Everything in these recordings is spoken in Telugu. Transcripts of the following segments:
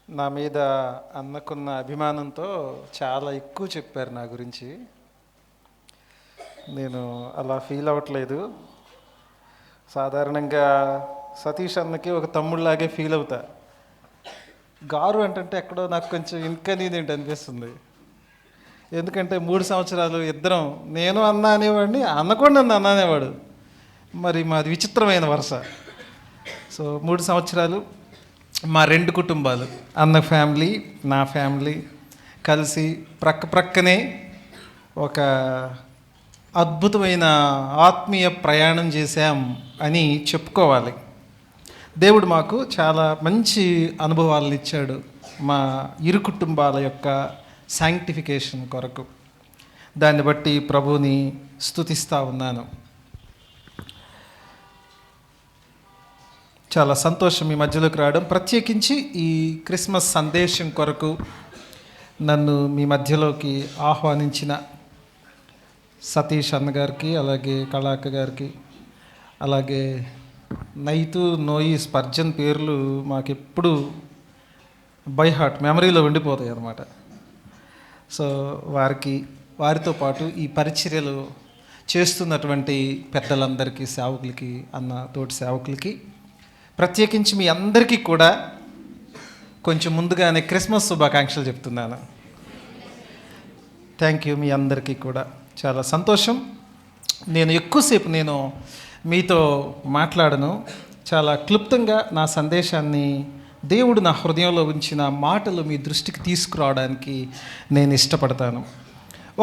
నా మీద అన్నకున్న అభిమానంతో చాలా ఎక్కువ చెప్పారు నా గురించి. నేను అలా ఫీల్ అవ్వట్లేదు. సాధారణంగా సతీష్ అన్నకి ఒక తమ్ముళ్ళలాగే ఫీల్ అవుతా. గారు అంటే ఎక్కడో నాకు కొంచెం ఇన్కన్వీనియంట్ అనిపిస్తుంది. ఎందుకంటే 3 సంవత్సరాలు ఇద్దరం, నేను అన్న అనేవాడిని, అన్న కూడా నన్ను అన్న అనేవాడు. మరి మాది విచిత్రమైన వరుస. సో 3 సంవత్సరాలు మా 2 కుటుంబాలు, అన్న ఫ్యామిలీ, నా ఫ్యామిలీ కలిసి ప్రక్కనే ఒక అద్భుతమైన ఆత్మీయ ప్రయాణం చేశాం అని చెప్పుకోవాలి. దేవుడు మాకు చాలా మంచి అనుభవాలను ఇచ్చాడు మా ఇరు కుటుంబాల యొక్క శాంక్టిఫికేషన్ కొరకు. దాన్ని బట్టి ప్రభువుని స్తుతిస్తూ ఉన్నాను. చాలా సంతోషం మీ మధ్యలోకి రావడం. ప్రత్యేకించి ఈ క్రిస్మస్ సందేశం కొరకు నన్ను మీ మధ్యలోకి ఆహ్వానించిన సతీష్ అన్నగారికి, అలాగే కళాక గారికి, అలాగే నైతు, నోయి, స్పర్జన్ పేర్లు మాకు ఎప్పుడు బై హార్ట్ మెమరీలో ఉండిపోతాయి అన్నమాట. సో వారితో పాటు ఈ పరిచర్యలు చేస్తున్నటువంటి పెద్దలందరికీ, సేవకులకి, అన్న తోటి సేవకులకి, ప్రత్యేకించి మీ అందరికీ కూడా కొంచెం ముందుగానే క్రిస్మస్ శుభాకాంక్షలు చెప్తున్నాను. Thank you. మీ అందరికీ కూడా చాలా సంతోషం. నేను ఎక్కువసేపు మీతో మాట్లాడను. చాలా క్లుప్తంగా నా సందేశాన్ని దేవుడు నా హృదయంలో ఉంచిన మాటలు మీ దృష్టికి తీసుకురావడానికి నేను ఇష్టపడతాను.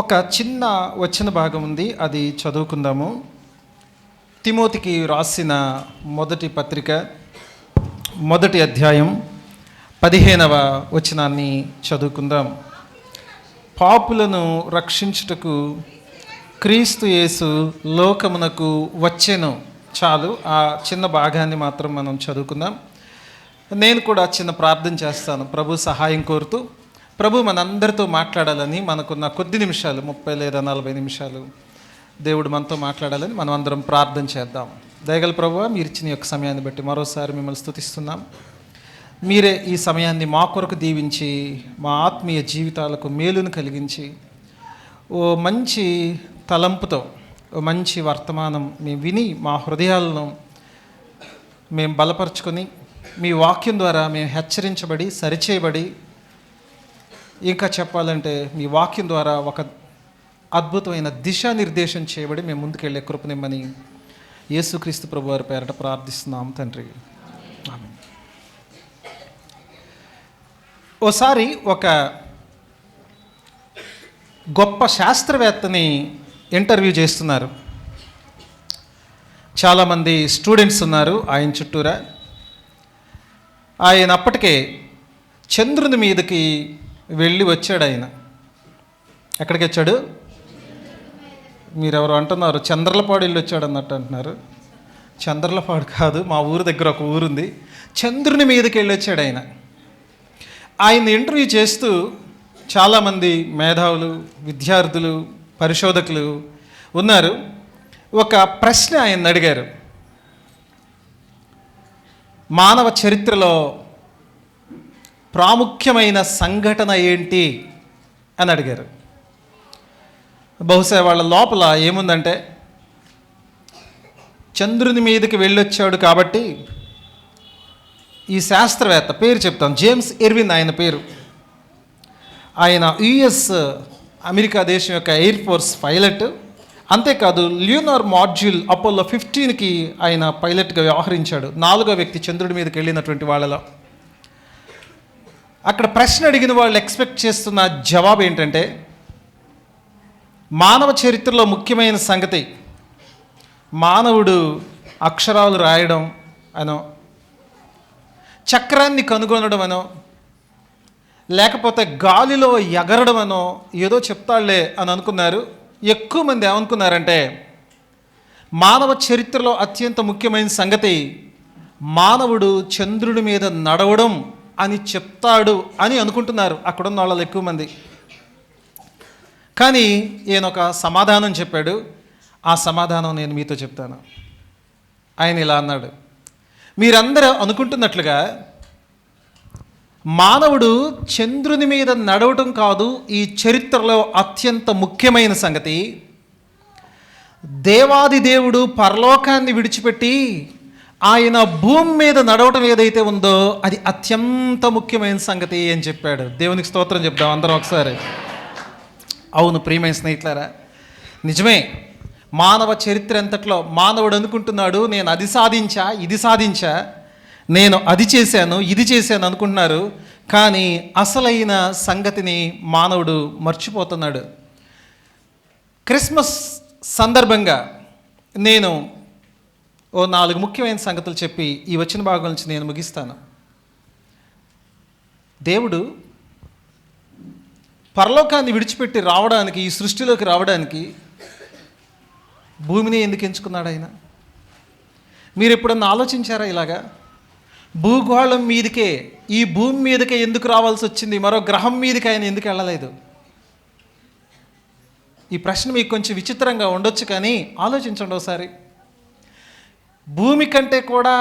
ఒక చిన్న వచన భాగం ఉంది, అది చదువుకుందాము. తిమోతికి రాసిన మొదటి పత్రిక 1వ అధ్యాయం 15వ వచనాన్ని చదువుకుందాం. పాపులను రక్షించుటకు క్రీస్తు యేసు లోకమునకు వచ్చెను. చాలు, ఆ చిన్న భాగాన్ని మాత్రం మనం చదువుకుందాం. నేను కూడా చిన్న ప్రార్థన చేస్తాను ప్రభు సహాయం కోరుతూ. ప్రభు మనందరితో మాట్లాడాలని, మనకున్న కొద్ది నిమిషాలు, 30 లేదా 40 నిమిషాలు దేవుడు మనతో మాట్లాడాలని మనం అందరం ప్రార్థన చేద్దాం. దయగల ప్రభువా, మీరు ఇచ్చిన యొక్క సమయాన్ని బట్టి మరోసారి మిమ్మల్ని స్తుతిస్తున్నాం. మీరే ఈ సమయాన్ని మా కొరకు దీవించి, మా ఆత్మీయ జీవితాలకు మేలును కలిగించి, ఓ మంచి తలంపుతో, ఓ మంచి వర్తమానం మేము విని మా హృదయాలను మేము బలపరుచుకొని, మీ వాక్యం ద్వారా మేము హెచ్చరించబడి, సరిచేయబడి, ఇంకా చెప్పాలంటే మీ వాక్యం ద్వారా ఒక అద్భుతమైన దిశానిర్దేశం చేయబడి మేము ముందుకెళ్ళే కృపనిమ్మని యేసుక్రీస్తు ప్రభు వారి పేరట ప్రార్థిస్తున్నాం తండ్రి. ఆమేన్. ఓసారి ఒక గొప్ప శాస్త్రవేత్తని ఇంటర్వ్యూ చేస్తున్నారు. చాలామంది స్టూడెంట్స్ ఉన్నారు ఆయన చుట్టూరా. ఆయన అప్పటికే చంద్రుని మీదకి వెళ్ళి వచ్చాడు. ఆయన ఎక్కడికి వచ్చాడు? మీరెవరు అంటున్నారు చంద్రలపాడు వెళ్ళి వచ్చాడు అన్నట్టు అంటున్నారు. చంద్రలపాడు కాదు, మా ఊరు దగ్గర ఒక ఊరుంది. చంద్రుని మీదకి వెళ్ళి వచ్చాడు ఆయన. ఆయన ఇంటర్వ్యూ చేస్తూ చాలామంది మేధావులు, విద్యార్థులు, పరిశోధకులు ఉన్నారు. ఒక ప్రశ్న ఆయన అడిగారు. మానవ చరిత్రలో ప్రాముఖ్యమైన సంఘటన ఏంటి అని అడిగారు. బహుశా వాళ్ళ లోపల ఏముందంటే, చంద్రుని మీదకి వెళ్ళొచ్చాడు కాబట్టి ఈ శాస్త్రవేత్త పేరు చెప్తాను, జేమ్స్ ఇర్విన్ ఆయన పేరు. ఆయన యుఎస్ అమెరికా దేశం యొక్క ఎయిర్ ఫోర్స్ పైలట్. అంతేకాదు ల్యూనార్ మాడ్యూల్ అపోలో 15కి ఆయన పైలట్గా వ్యవహరించాడు. 4వ వ్యక్తి చంద్రుడి మీదకి వెళ్ళినటువంటి వాళ్ళలో. అక్కడ ప్రశ్న అడిగిన వాళ్ళు ఎక్స్పెక్ట్ చేస్తున్న జవాబు ఏంటంటే, మానవ చరిత్రలో ముఖ్యమైన సంగతి మానవుడు అక్షరాలు రాయడం అనో, చక్రాన్ని కనుగొనడం అనో, లేకపోతే గాలిలో ఎగరడం అనో ఏదో చెప్తాళ్లే అని అనుకున్నారు. ఎక్కువ మంది ఏమనుకున్నారంటే, మానవ చరిత్రలో అత్యంత ముఖ్యమైన సంగతి మానవుడు చంద్రుడి మీద నడవడం అని చెప్తాడు అని అనుకుంటున్నారు అక్కడున్న వాళ్ళు ఎక్కువ మంది. కానీ ఈయన ఒక సమాధానం చెప్పాడు. ఆ సమాధానం నేను మీతో చెప్తాను. ఆయన ఇలా అన్నాడు, మీరందరూ అనుకుంటున్నట్లుగా మానవుడు చంద్రుని మీద నడవటం కాదు ఈ చరిత్రలో అత్యంత ముఖ్యమైన సంగతి. దేవాది దేవుడు పరలోకాన్ని విడిచిపెట్టి ఆయన భూమి మీద నడవటం ఏదైతే ఉందో అది అత్యంత ముఖ్యమైన సంగతి అని చెప్పాడు. దేవునికి స్తోత్రం చెప్దాం అందరం ఒకసారి. అవును ప్రియమైన స్నేహితులారా, నిజమే. మానవ చరిత్ర అంతట్లో మానవుడు అనుకుంటున్నాడు నేను అది సాధించా, ఇది సాధించా, నేను అది చేశాను, ఇది చేశాను అనుకుంటున్నారు. కానీ అసలైన సంగతిని మానవుడు మర్చిపోతున్నాడు. క్రిస్మస్ సందర్భంగా నేను ఓ 4 ముఖ్యమైన సంగతులు చెప్పి ఈ వచ్చిన భాగం నుంచి నేను ముగిస్తాను. దేవుడు పరలోకాన్ని విడిచిపెట్టి రావడానికి, ఈ సృష్టిలోకి రావడానికి భూమిని ఎందుకు ఎంచుకున్నాడు ఆయన? మీరు ఎప్పుడన్నా ఆలోచించారా ఇలాగా? భూగోళం మీదకే, ఈ భూమి మీదకే ఎందుకు రావాల్సి వచ్చింది? మరో గ్రహం మీదకి ఆయన ఎందుకు వెళ్ళలేదు? ఈ ప్రశ్న మీకు కొంచెం విచిత్రంగా ఉండొచ్చు, కానీ ఆలోచించండి ఒకసారి. భూమి కంటే కూడా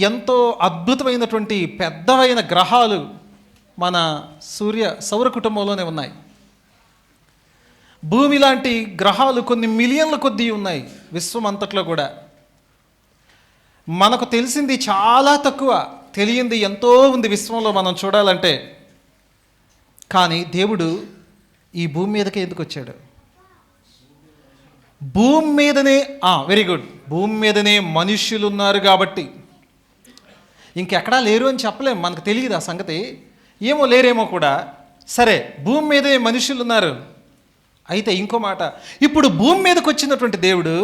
ఎంతో అద్భుతమైనటువంటి పెద్దవైన గ్రహాలు మన సౌర కుటుంబంలోనే ఉన్నాయి. భూమి లాంటి గ్రహాలు కొన్ని మిలియన్ల కొద్దీ ఉన్నాయి విశ్వం అంతట్లో కూడా. మనకు తెలిసింది చాలా తక్కువ, తెలియంది ఎంతో ఉంది విశ్వంలో మనం చూడాలంటే. కానీ దేవుడు ఈ భూమి మీదకే ఎందుకు వచ్చాడు? భూమి మీదనే వెరీ గుడ్, భూమి మీదనే మనుష్యులు ఉన్నారు కాబట్టి. ఇంకెక్కడా లేరు అని చెప్పలేము, మనకు తెలియదు ఆ సంగతి. ఏమో లేరేమో కూడా. సరే, భూమి మీదే మనుషులు ఉన్నారు. అయితే ఇంకో మాట, ఇప్పుడు భూమి మీదకి వచ్చినటువంటి దేవుడు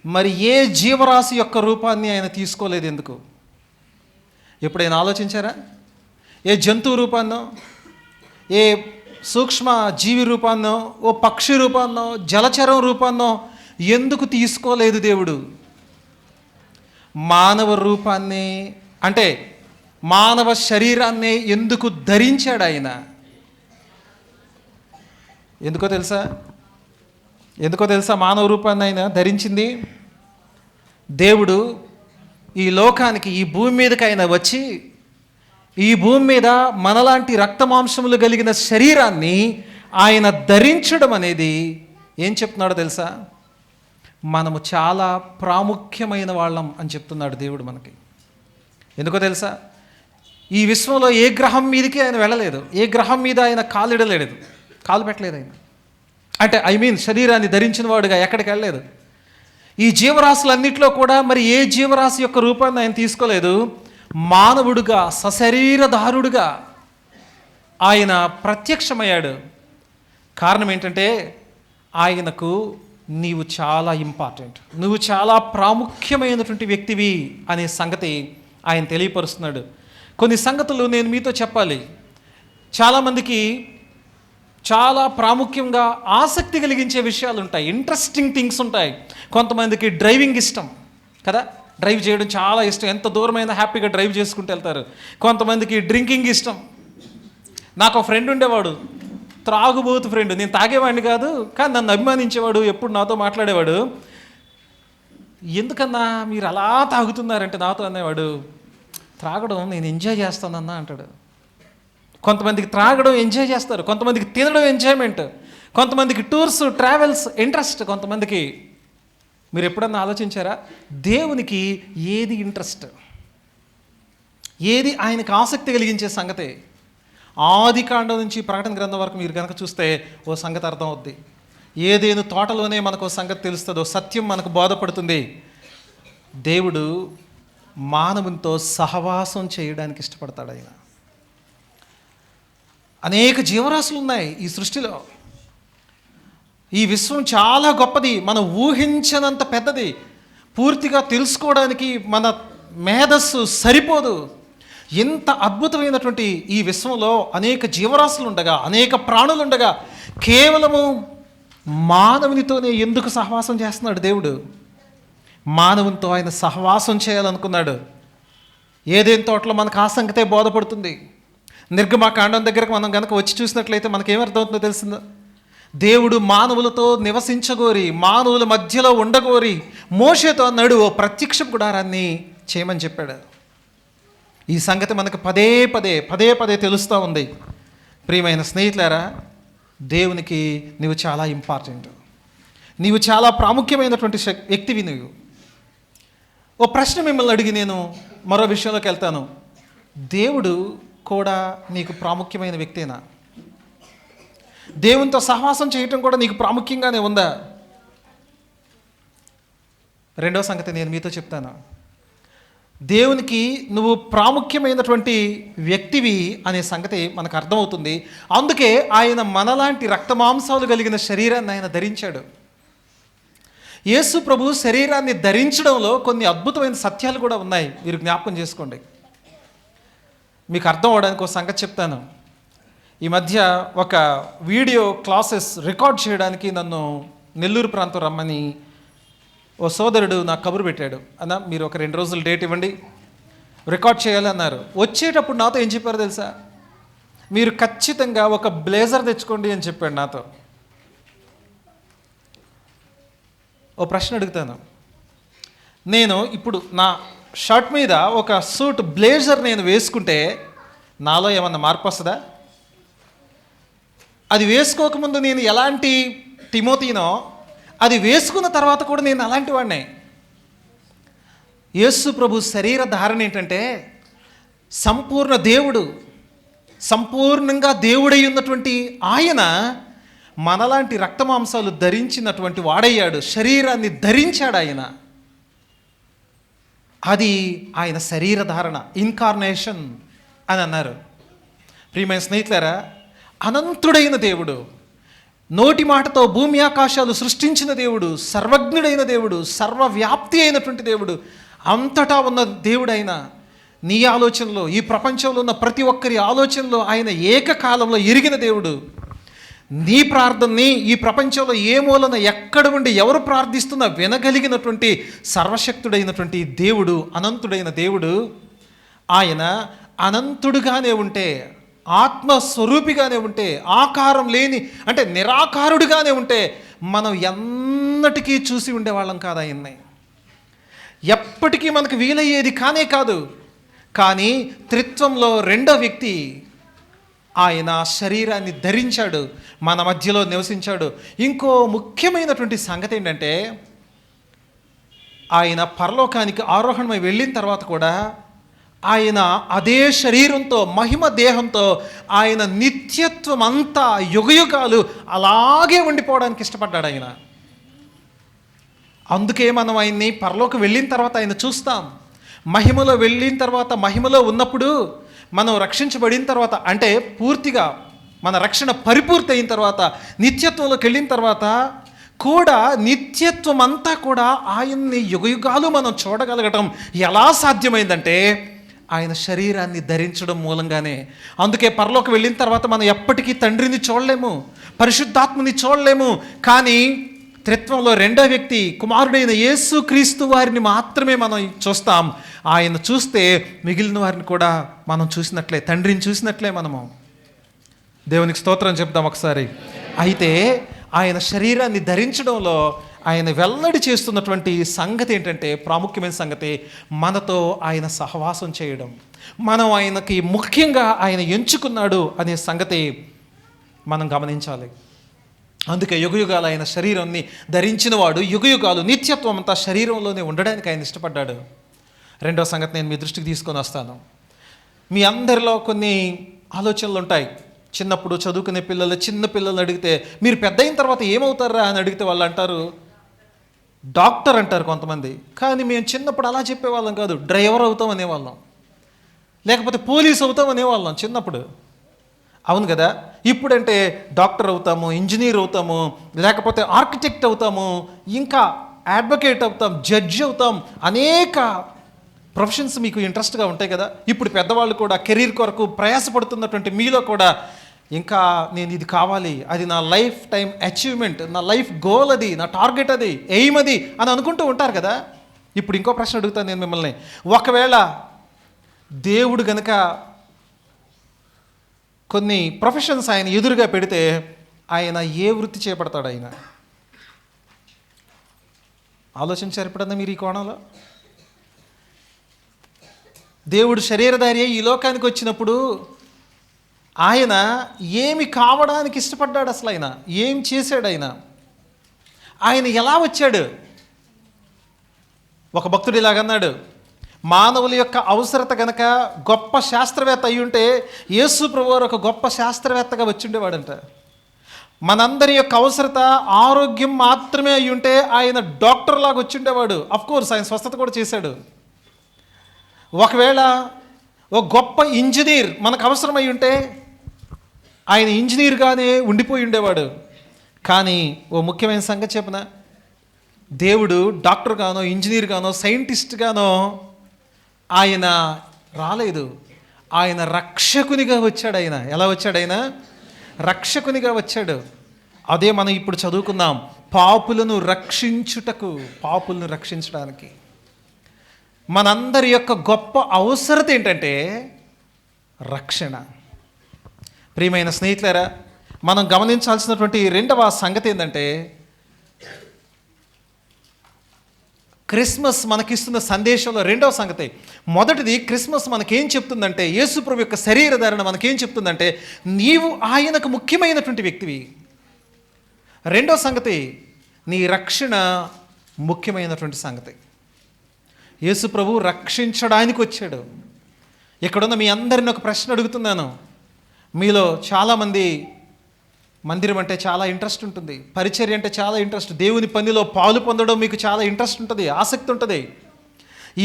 మరి ఏ జీవరాశి యొక్క రూపాన్ని ఆయన తీసుకోలేదు ఎందుకు? ఎప్పుడైనా ఆలోచించారా? ఏ జంతువు రూపాన్నో, ఏ సూక్ష్మ జీవి రూపాన్నో, ఓ పక్షి రూపాన్నో, జలచరం రూపాన్నో ఎందుకు తీసుకోలేదు దేవుడు? మానవ రూపాన్ని, అంటే మానవ శరీరాన్ని ఎందుకు ధరించాడు ఆయన? ఎందుకో తెలుసా మానవ రూపాన్ని ఆయన ధరించింది? దేవుడు ఈ లోకానికి, ఈ భూమి మీదకి ఆయన వచ్చి ఈ భూమి మీద మనలాంటి రక్తమాంసములు కలిగిన శరీరాన్ని ఆయన ధరించడం అనేది ఏం చెప్తున్నాడో తెలుసా? మనము చాలా ప్రాముఖ్యమైన వాళ్ళం అని చెప్తున్నాడు దేవుడు మనకి. ఎందుకో తెలుసా? ఈ విశ్వంలో ఏ గ్రహం మీదకి ఆయన వెళ్ళలేదు, ఏ గ్రహం మీద ఆయన కాలు పెట్టలేదు ఆయన. అంటే శరీరాన్ని ధరించిన వాడుగా ఎక్కడికి వెళ్ళలేదు. ఈ జీవరాశులన్నింటిలో కూడా మరి ఏ జీవరాశి యొక్క రూపాన్ని ఆయన తీసుకోలేదు. మానవుడుగా, సశరీరధారుడుగా ఆయన ప్రత్యక్షమయ్యాడు. కారణం ఏంటంటే ఆయనకు నీవు చాలా ఇంపార్టెంట్, నువ్వు చాలా ప్రాముఖ్యమైనటువంటి వ్యక్తివి అనే సంగతి ఆయన తెలియపరుస్తున్నాడు. కొన్ని సంగతులు నేను మీతో చెప్పాలి. చాలామందికి చాలా ప్రాముఖ్యంగా ఆసక్తి కలిగించే విషయాలు ఉంటాయి, ఇంట్రెస్టింగ్ థింగ్స్ ఉంటాయి. కొంతమందికి డ్రైవింగ్ ఇష్టం కదా, డ్రైవ్ చేయడం చాలా ఇష్టం, ఎంత దూరమైనా హ్యాపీగా డ్రైవ్ చేసుకుంటూ వెళ్తారు. కొంతమందికి డ్రింకింగ్ ఇష్టం. నాకు ఒక ఫ్రెండ్ ఉండేవాడు, త్రాగుబోతు ఫ్రెండ్. నేను తాగేవాడిని కాదు, కానీ నన్ను అభిమానించేవాడు, ఎప్పుడు నాతో మాట్లాడేవాడు. ఎందుకన్నా మీరు అలా తాగుతున్నారంటే నాతో అనేవాడు, త్రాగడం నేను ఎంజాయ్ చేస్తానన్నా అంటాడు. కొంతమందికి త్రాగడం ఎంజాయ్ చేస్తారు, కొంతమందికి తినడం ఎంజాయ్మెంట్, కొంతమందికి టూర్స్ ట్రావెల్స్ ఇంట్రెస్ట్, కొంతమందికి. మీరు ఎప్పుడన్నా ఆలోచించారా దేవునికి ఏది ఇంట్రెస్ట్, ఏది ఆయనకు ఆసక్తి కలిగించే సంగతి? ఆది కాండం నుంచి ప్రకటన గ్రంథం వరకు మీరు కనుక చూస్తే ఓ సంగతి అర్థం అవుద్ది. ఏదేను తోటలోనే మనకు ఓ సంగతి తెలుస్తుందో, సత్యం మనకు బోధపడుతుంది. దేవుడు మానవునితో సహవాసం చేయడానికి ఇష్టపడతాడు ఆయన. అనేక జీవరాశులు ఉన్నాయి ఈ సృష్టిలో. ఈ విశ్వం చాలా గొప్పది, మనం ఊహించనంత పెద్దది. పూర్తిగా తెలుసుకోవడానికి మన మేధస్సు సరిపోదు. ఎంత అద్భుతమైనటువంటి ఈ విశ్వంలో అనేక జీవరాశులు ఉండగా, అనేక ప్రాణులు ఉండగా, కేవలము మానవునితోనే ఎందుకు సహవాసం చేస్తున్నాడు దేవుడు? మానవునితో ఆయన సహవాసం చేయాలనుకున్నాడు. ఏదేని తోటలో మనకు ఆ సంగతే బోధపడుతుంది. నిర్గమకాండం దగ్గరకు మనం కనుక వచ్చి చూసినట్లయితే మనకేమర్థమవుతుందో తెలిసిందో, దేవుడు మానవులతో నివసించగోరి, మానవుల మధ్యలో ఉండగోరి మోషేతో అన్నాడు, ఓ ప్రత్యక్ష గుడారాన్ని చేయమని చెప్పాడు. ఈ సంగతి మనకు పదే పదే తెలుస్తూ ఉంది. ప్రియమైన స్నేహితులారా, దేవునికి నీవు చాలా ఇంపార్టెంట్, నీవు చాలా ప్రాముఖ్యమైనటువంటి వ్యక్తివి. నువ్వు ఓ ప్రశ్న మిమ్మల్ని అడిగి నేను మరో విషయంలోకి వెళ్తాను. దేవుడు కూడా నీకు ప్రాముఖ్యమైన వ్యక్తేనా? దేవునితో సహవాసం చేయటం కూడా నీకు ప్రాముఖ్యంగానే ఉందా? రెండో సంగతి నేను మీతో చెప్తాను. దేవునికి నువ్వు ప్రాముఖ్యమైనటువంటి వ్యక్తివి అనే సంగతి మనకు అర్థమవుతుంది. అందుకే ఆయన మనలాంటి రక్తమాంసాలు కలిగిన శరీరాన్ని ఆయన ధరించాడు. యేసు ప్రభు శరీరాన్ని ధరించడంలో కొన్ని అద్భుతమైన సత్యాలు కూడా ఉన్నాయి. మీరు జ్ఞాపకం చేసుకోండి. మీకు అర్థం అవడానికి ఒక సంగతి చెప్తాను. ఈ మధ్య ఒక వీడియో క్లాసెస్ రికార్డ్ చేయడానికి నన్ను నెల్లూరు ప్రాంతం రమ్మని ఓ సోదరుడు నాకు కబురు పెట్టాడు. అన్న, మీరు ఒక 2 రోజులు డేట్ ఇవ్వండి, రికార్డ్ చేయాలి అన్నారు. వచ్చేటప్పుడు నాతో ఏం చెప్పారో తెలుసా? మీరు ఖచ్చితంగా ఒక బ్లేజర్ తెచ్చుకోండి అని చెప్పాడు నాతో. ఓ ప్రశ్న అడుగుతాను. నేను ఇప్పుడు నా షర్ట్ మీద ఒక సూట్ బ్లేజర్ నేను వేసుకుంటే నాలో ఏమన్నా మార్పు వస్తుందా? అది వేసుకోకముందు నేను ఎలాంటి తిమోతినో, అది వేసుకున్న తర్వాత కూడా నేను అలాంటి వాడినే. యేసు ప్రభు శరీర ధారణ ఏంటంటే సంపూర్ణ దేవుడు, సంపూర్ణంగా దేవుడై ఉన్నటువంటి ఆయన మనలాంటి రక్తమాంసాలు ధరించినటువంటి వాడయ్యాడు. శరీరాన్ని ధరించాడు ఆయన. అది ఆయన శరీర ధారణ, ఇన్కార్నేషన్ అని అన్నారు. ప్రియమైన స్నేహితులారా, అనంతుడైన దేవుడు, నోటి మాటతో భూమి ఆకాశాలు సృష్టించిన దేవుడు, సర్వజ్ఞుడైన దేవుడు, సర్వవ్యాప్తి అయినటువంటి దేవుడు, అంతటా ఉన్న దేవుడు ఆయన నీ ఆలోచనలో, ఈ ప్రపంచంలో ఉన్న ప్రతి ఒక్కరి ఆలోచనలో ఆయన ఏకకాలంలో ఎరిగిన దేవుడు. నీ ప్రార్థనని ఈ ప్రపంచంలో ఏ మూలన ఎక్కడ ఉండి ఎవరు ప్రార్థిస్తున్నా వినగలిగినటువంటి సర్వశక్తుడైనటువంటి దేవుడు, అనంతుడైన దేవుడు. ఆయన అనంతుడుగానే ఉంటే, ఆత్మస్వరూపిగానే ఉంటే, ఆకారం లేని అంటే నిరాకారుడిగానే ఉంటే మనం ఎన్నటికీ చూసి ఉండేవాళ్ళం కాదు ఆయన్ని. ఎప్పటికీ మనకు వీలయ్యేది కానే కాదు. కానీ త్రిత్వంలో రెండో వ్యక్తి ఆయన శరీరాన్ని ధరించాడు, మన మధ్యలో నివసించాడు. ఇంకో ముఖ్యమైనటువంటి సంగతి ఏంటంటే, ఆయన పరలోకానికి ఆరోహణమై వెళ్ళిన తర్వాత కూడా ఆయన అదే శరీరంతో, మహిమ దేహంతో ఆయన నిత్యత్వం అంతా యుగయుగాలు అలాగే ఉండిపోవడానికి ఇష్టపడ్డాడు ఆయన. అందుకే మనం ఆయన్ని పరలోకి వెళ్ళిన తర్వాత ఆయన చూస్తాం. మహిమలో వెళ్ళిన తర్వాత, మహిమలో ఉన్నప్పుడు, మనం రక్షించబడిన తర్వాత, అంటే పూర్తిగా మన రక్షణ పరిపూర్తి అయిన తర్వాత, నిత్యత్వంలోకి వెళ్ళిన తర్వాత కూడా నిత్యత్వం అంతా కూడా ఆయన్ని యుగయుగాలు మనం చూడగలగటం ఎలా సాధ్యమైందంటే ఆయన శరీరాన్ని ధరించడం మూలంగానే. అందుకే పరలోకి వెళ్ళిన తర్వాత మనం ఎప్పటికీ తండ్రిని చూడలేము, పరిశుద్ధాత్మని చూడలేము. కానీ త్రిత్వంలో రెండో వ్యక్తి కుమారుడైన యేసు క్రీస్తు వారిని మాత్రమే మనం చూస్తాం. ఆయన చూస్తే మిగిలిన వారిని కూడా మనం చూసినట్లే, తండ్రిని చూసినట్లే మనము. దేవునికి స్తోత్రం చెప్దాం ఒకసారి. అయితే ఆయన శరీరాన్ని ధరించడంలో ఆయన వెల్లడి చేస్తున్నటువంటి సంగతి ఏంటంటే, ప్రాముఖ్యమైన సంగతి, మనతో ఆయన సహవాసం చేయడం. మనం ఆయనకి ముఖ్యంగా ఆయన ఎంచుకున్నాడు అనే సంగతి మనం గమనించాలి. అందుకే యుగయుగాలు ఆయన శరీరాన్ని ధరించిన వాడు యుగయుగాలు నిత్యత్వం అంతా శరీరంలోనే ఉండడానికి ఆయన ఇష్టపడ్డాడు. రెండో సంగతి నేను మీ దృష్టికి తీసుకొని వస్తాను. మీ అందరిలో కొన్ని ఆలోచనలు ఉంటాయి. చిన్నప్పుడు చదువుకునే పిల్లలు, చిన్న పిల్లలు అడిగితే మీరు పెద్ద అయిన తర్వాత ఏమవుతారా అని అడిగితే వాళ్ళు అంటారు డాక్టర్ అంటారు కొంతమంది. కానీ మేము చిన్నప్పుడు అలా చెప్పేవాళ్ళం కాదు, డ్రైవర్ అవుతాం అనేవాళ్ళం, లేకపోతే పోలీస్ అవుతాం అనేవాళ్ళం చిన్నప్పుడు. అవును కదా? ఇప్పుడంటే డాక్టర్ అవుతాము, ఇంజనీర్ అవుతాము, లేకపోతే ఆర్కిటెక్ట్ అవుతాము, ఇంకా అడ్వకేట్ అవుతాం, జడ్జి అవుతాం. అనేక ప్రొఫెషన్స్ మీకు ఇంట్రెస్ట్గా ఉంటాయి కదా. ఇప్పుడు పెద్దవాళ్ళు కూడా కెరీర్ కొరకు ప్రయాసపడుతున్నటువంటి మీలో కూడా ఇంకా నేను ఇది కావాలి, అది నా లైఫ్ టైం అచీవ్మెంట్, నా లైఫ్ గోల్, అది నా టార్గెట్, అది ఎయిమ్ అది అని అనుకుంటూ ఉంటారు కదా. ఇప్పుడు ఇంకో ప్రశ్న అడుగుతాను నేను మిమ్మల్ని. ఒకవేళ దేవుడు గనక కొన్ని ప్రొఫెషన్స్ ఆయన ఎదురుగా పెడితే ఆయన ఏ వృత్తి చేపడతాడు? ఆయన ఆలోచించారు ఎప్పుడన్నా మీరు ఈ కోణంలో? దేవుడు శరీరధారి అయి ఈ లోకానికి వచ్చినప్పుడు ఆయన ఏమి కావడానికి ఇష్టపడ్డాడు? అసలు ఆయన ఏం చేశాడు? ఆయన ఎలా వచ్చాడు? ఒక భక్తుడు ఇలాగన్నాడు, మానవుల యొక్క అవసరత గనక గొప్ప శాస్త్రవేత్త అయి ఉంటే యేసు ప్రభువారు ఒక గొప్ప శాస్త్రవేత్తగా వచ్చి ఉండేవాడంట. మనందరి యొక్క అవసరత ఆరోగ్యం మాత్రమే అయి ఉంటే ఆయన డాక్టర్ లాగా వచ్చి ఉండేవాడు. అఫ్కోర్స్ ఆయన స్వస్థత కూడా చేశాడు. ఒకవేళ ఒక గొప్ప ఇంజనీర్ మనకు అవసరమై ఉంటే ఆయన ఇంజనీర్గానే ఉండిపోయి ఉండేవాడు. కానీ ఓ ముఖ్యమైన సంగతి చెప్పిన, దేవుడు డాక్టర్ గానో ఇంజనీర్ గానో సైంటిస్ట్ గానో ఆయన రాలేదు. ఆయన రక్షకునిగా వచ్చాడు. ఆయన ఎలా వచ్చాడు? ఆయన రక్షకునిగా వచ్చాడు. అదే మనం ఇప్పుడు చదువుకుందాం, పాపులను రక్షించుటకు, పాపులను రక్షించడానికి. మనందరి యొక్క గొప్ప అవసరత ఏంటంటే రక్షణ. ప్రియమైన స్నేహితులారా, మనం గమనించాల్సినటువంటి రెండవ సంగతి ఏంటంటే, క్రిస్మస్ మనకిస్తున్న సందేశంలో రెండవ సంగతి. మొదటిది, క్రిస్మస్ మనకేం చెప్తుందంటే, యేసు ప్రభు యొక్క శరీరధారణ మనకేం చెప్తుందంటే, నీవు ఆయనకు ముఖ్యమైనటువంటి వ్యక్తివి. రెండవ సంగతి, నీ రక్షణ ముఖ్యమైనటువంటి సంగతి. యేసు ప్రభు రక్షించడానికి వచ్చాడు. ఇక్కడున్న మీ అందరిని ఒక ప్రశ్న అడుగుతున్నాను. మీలో చాలామంది మందిరం అంటే చాలా ఇంట్రెస్ట్ ఉంటుంది, పరిచర్య అంటే చాలా ఇంట్రెస్ట్, దేవుని పనిలో పాలు పొందడం మీకు చాలా ఇంట్రెస్ట్ ఉంటుంది, ఆసక్తి ఉంటుంది.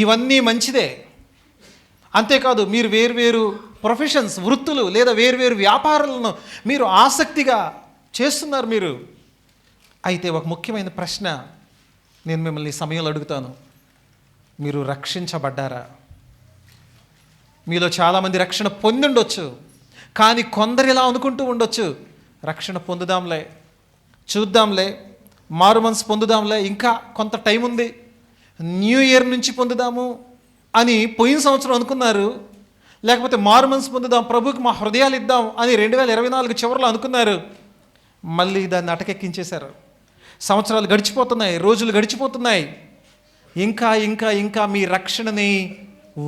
ఇవన్నీ మంచిదే. అంతేకాదు, మీరు వేరువేరు ప్రొఫెషన్స్, వృత్తులు లేదా వేరువేరు వ్యాపారాలను మీరు ఆసక్తిగా చేస్తున్నారు మీరు. అయితే ఒక ముఖ్యమైన ప్రశ్న నేను మిమ్మల్ని ఈ సమయంలో అడుగుతాను. మీరు రక్షించబడ్డారా? మీలో చాలామంది రక్షణ పొంది ఉండొచ్చు, కానీ కొందరు ఇలా అనుకుంటూ ఉండొచ్చు, రక్షణ పొందుదాంలే, చూద్దాంలే, మారు మనసు పొందుదాంలే, ఇంకా కొంత టైం ఉంది, న్యూ ఇయర్ నుంచి పొందుదాము అని పోయిన సంవత్సరం అనుకున్నారు. లేకపోతే మారు మనసు పొందుదాం, ప్రభుకి మా హృదయాలు ఇద్దాం అని 2024 చివరిలో అనుకున్నారు. మళ్ళీ దాన్ని అటకెక్కించేశారు. సంవత్సరాలు గడిచిపోతున్నాయి, రోజులు గడిచిపోతున్నాయి. ఇంకా ఇంకా ఇంకా మీ రక్షణని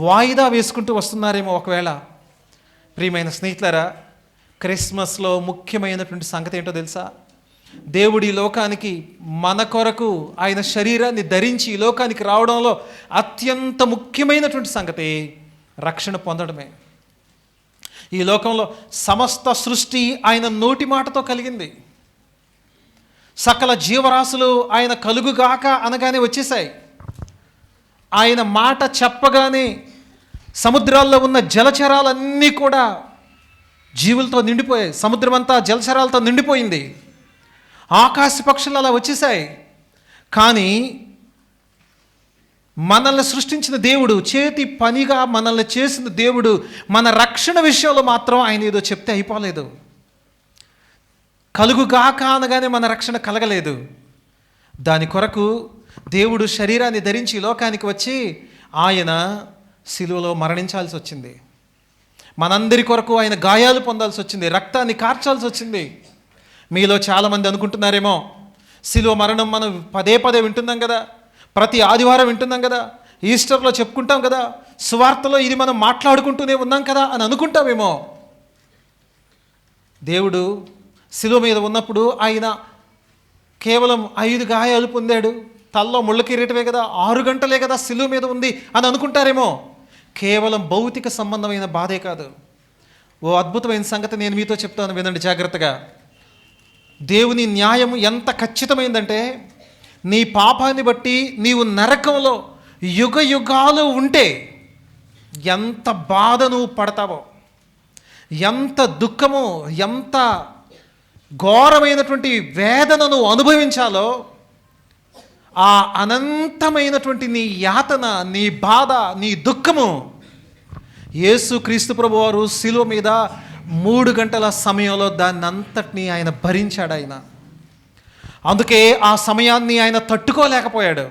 వాయిదా వేసుకుంటూ వస్తున్నారేమో ఒకవేళ. ప్రియమైన స్నేహితులారా, క్రిస్మస్లో ముఖ్యమైనటువంటి సంగతి ఏంటో తెలుసా? దేవుడి లోకానికి మన కొరకు ఆయన శరీరాన్ని ధరించి ఈ లోకానికి రావడంలో అత్యంత ముఖ్యమైనటువంటి సంగతి రక్షణ పొందడమే. ఈ లోకంలో సమస్త సృష్టి ఆయన నోటి మాటతో కలిగింది. సకల జీవరాశులు ఆయన కలుగుగాక అనగానే వచ్చేసాయి. ఆయన మాట చెప్పగానే సముద్రాల్లో ఉన్న జలచరాలన్నీ కూడా జీవులతో నిండిపోయాయి. సముద్రం అంతా జలచరాలతో నిండిపోయింది. ఆకాశ పక్షులు అలా వచ్చేసాయి. కానీ మనల్ని సృష్టించిన దేవుడు, చేతి పనిగా మనల్ని చేసిన దేవుడు, మన రక్షణ విషయంలో మాత్రం ఆయన ఏదో చెప్తే అయిపోలేదు. కలుగుగాక అనగానే మన రక్షణ కలగలేదు. దాని కొరకు దేవుడు శరీరాన్ని ధరించి లోకానికి వచ్చి ఆయన శిలువలో మరణించాల్సి వచ్చింది. మనందరి కొరకు ఆయన గాయాలు పొందాల్సి వచ్చింది, రక్తాన్ని కార్చాల్సి వచ్చింది. మీలో చాలామంది అనుకుంటున్నారేమో, శిలువ మరణం మనం పదే పదే వింటున్నాం కదా, ప్రతి ఆదివారం వింటున్నాం కదా, ఈస్టర్లో చెప్పుకుంటాం కదా, సువార్తలో ఇది మనం మాట్లాడుకుంటూనే ఉన్నాం కదా అని అనుకుంటామేమో. దేవుడు శిలువ మీద ఉన్నప్పుడు ఆయన కేవలం 5 గాయాలు పొందాడు, తల్లో ముళ్ళ కిరీటమే కదా, 6 గంటలే కదా శిలువ మీద ఉంది అని అనుకుంటారేమో. కేవలం భౌతిక సంబంధమైన బాధే కాదు. ఓ అద్భుతమైన సంగతి నేను మీతో చెప్తాను, వినండి జాగ్రత్తగా. దేవుని న్యాయం ఎంత ఖచ్చితమైందంటే, నీ పాపాన్ని బట్టి నీవు నరకంలో యుగ యుగాలు ఉంటే ఎంత బాధ నువ్వు పడతావో, ఎంత దుఃఖము, ఎంత ఘోరమైనటువంటి వేదనను అనుభవించాలో, ఆ అనంతమైనటువంటి నీ యాతన, నీ బాధ, నీ దుఃఖము యేసు క్రీస్తు ప్రభువారు శిలువ మీద 3 గంటల సమయంలో దాన్ని అంతటినీ ఆయన భరించాడు. ఆయన అందుకే ఆ సమయాన్ని ఆయన తట్టుకోలేకపోయాడు.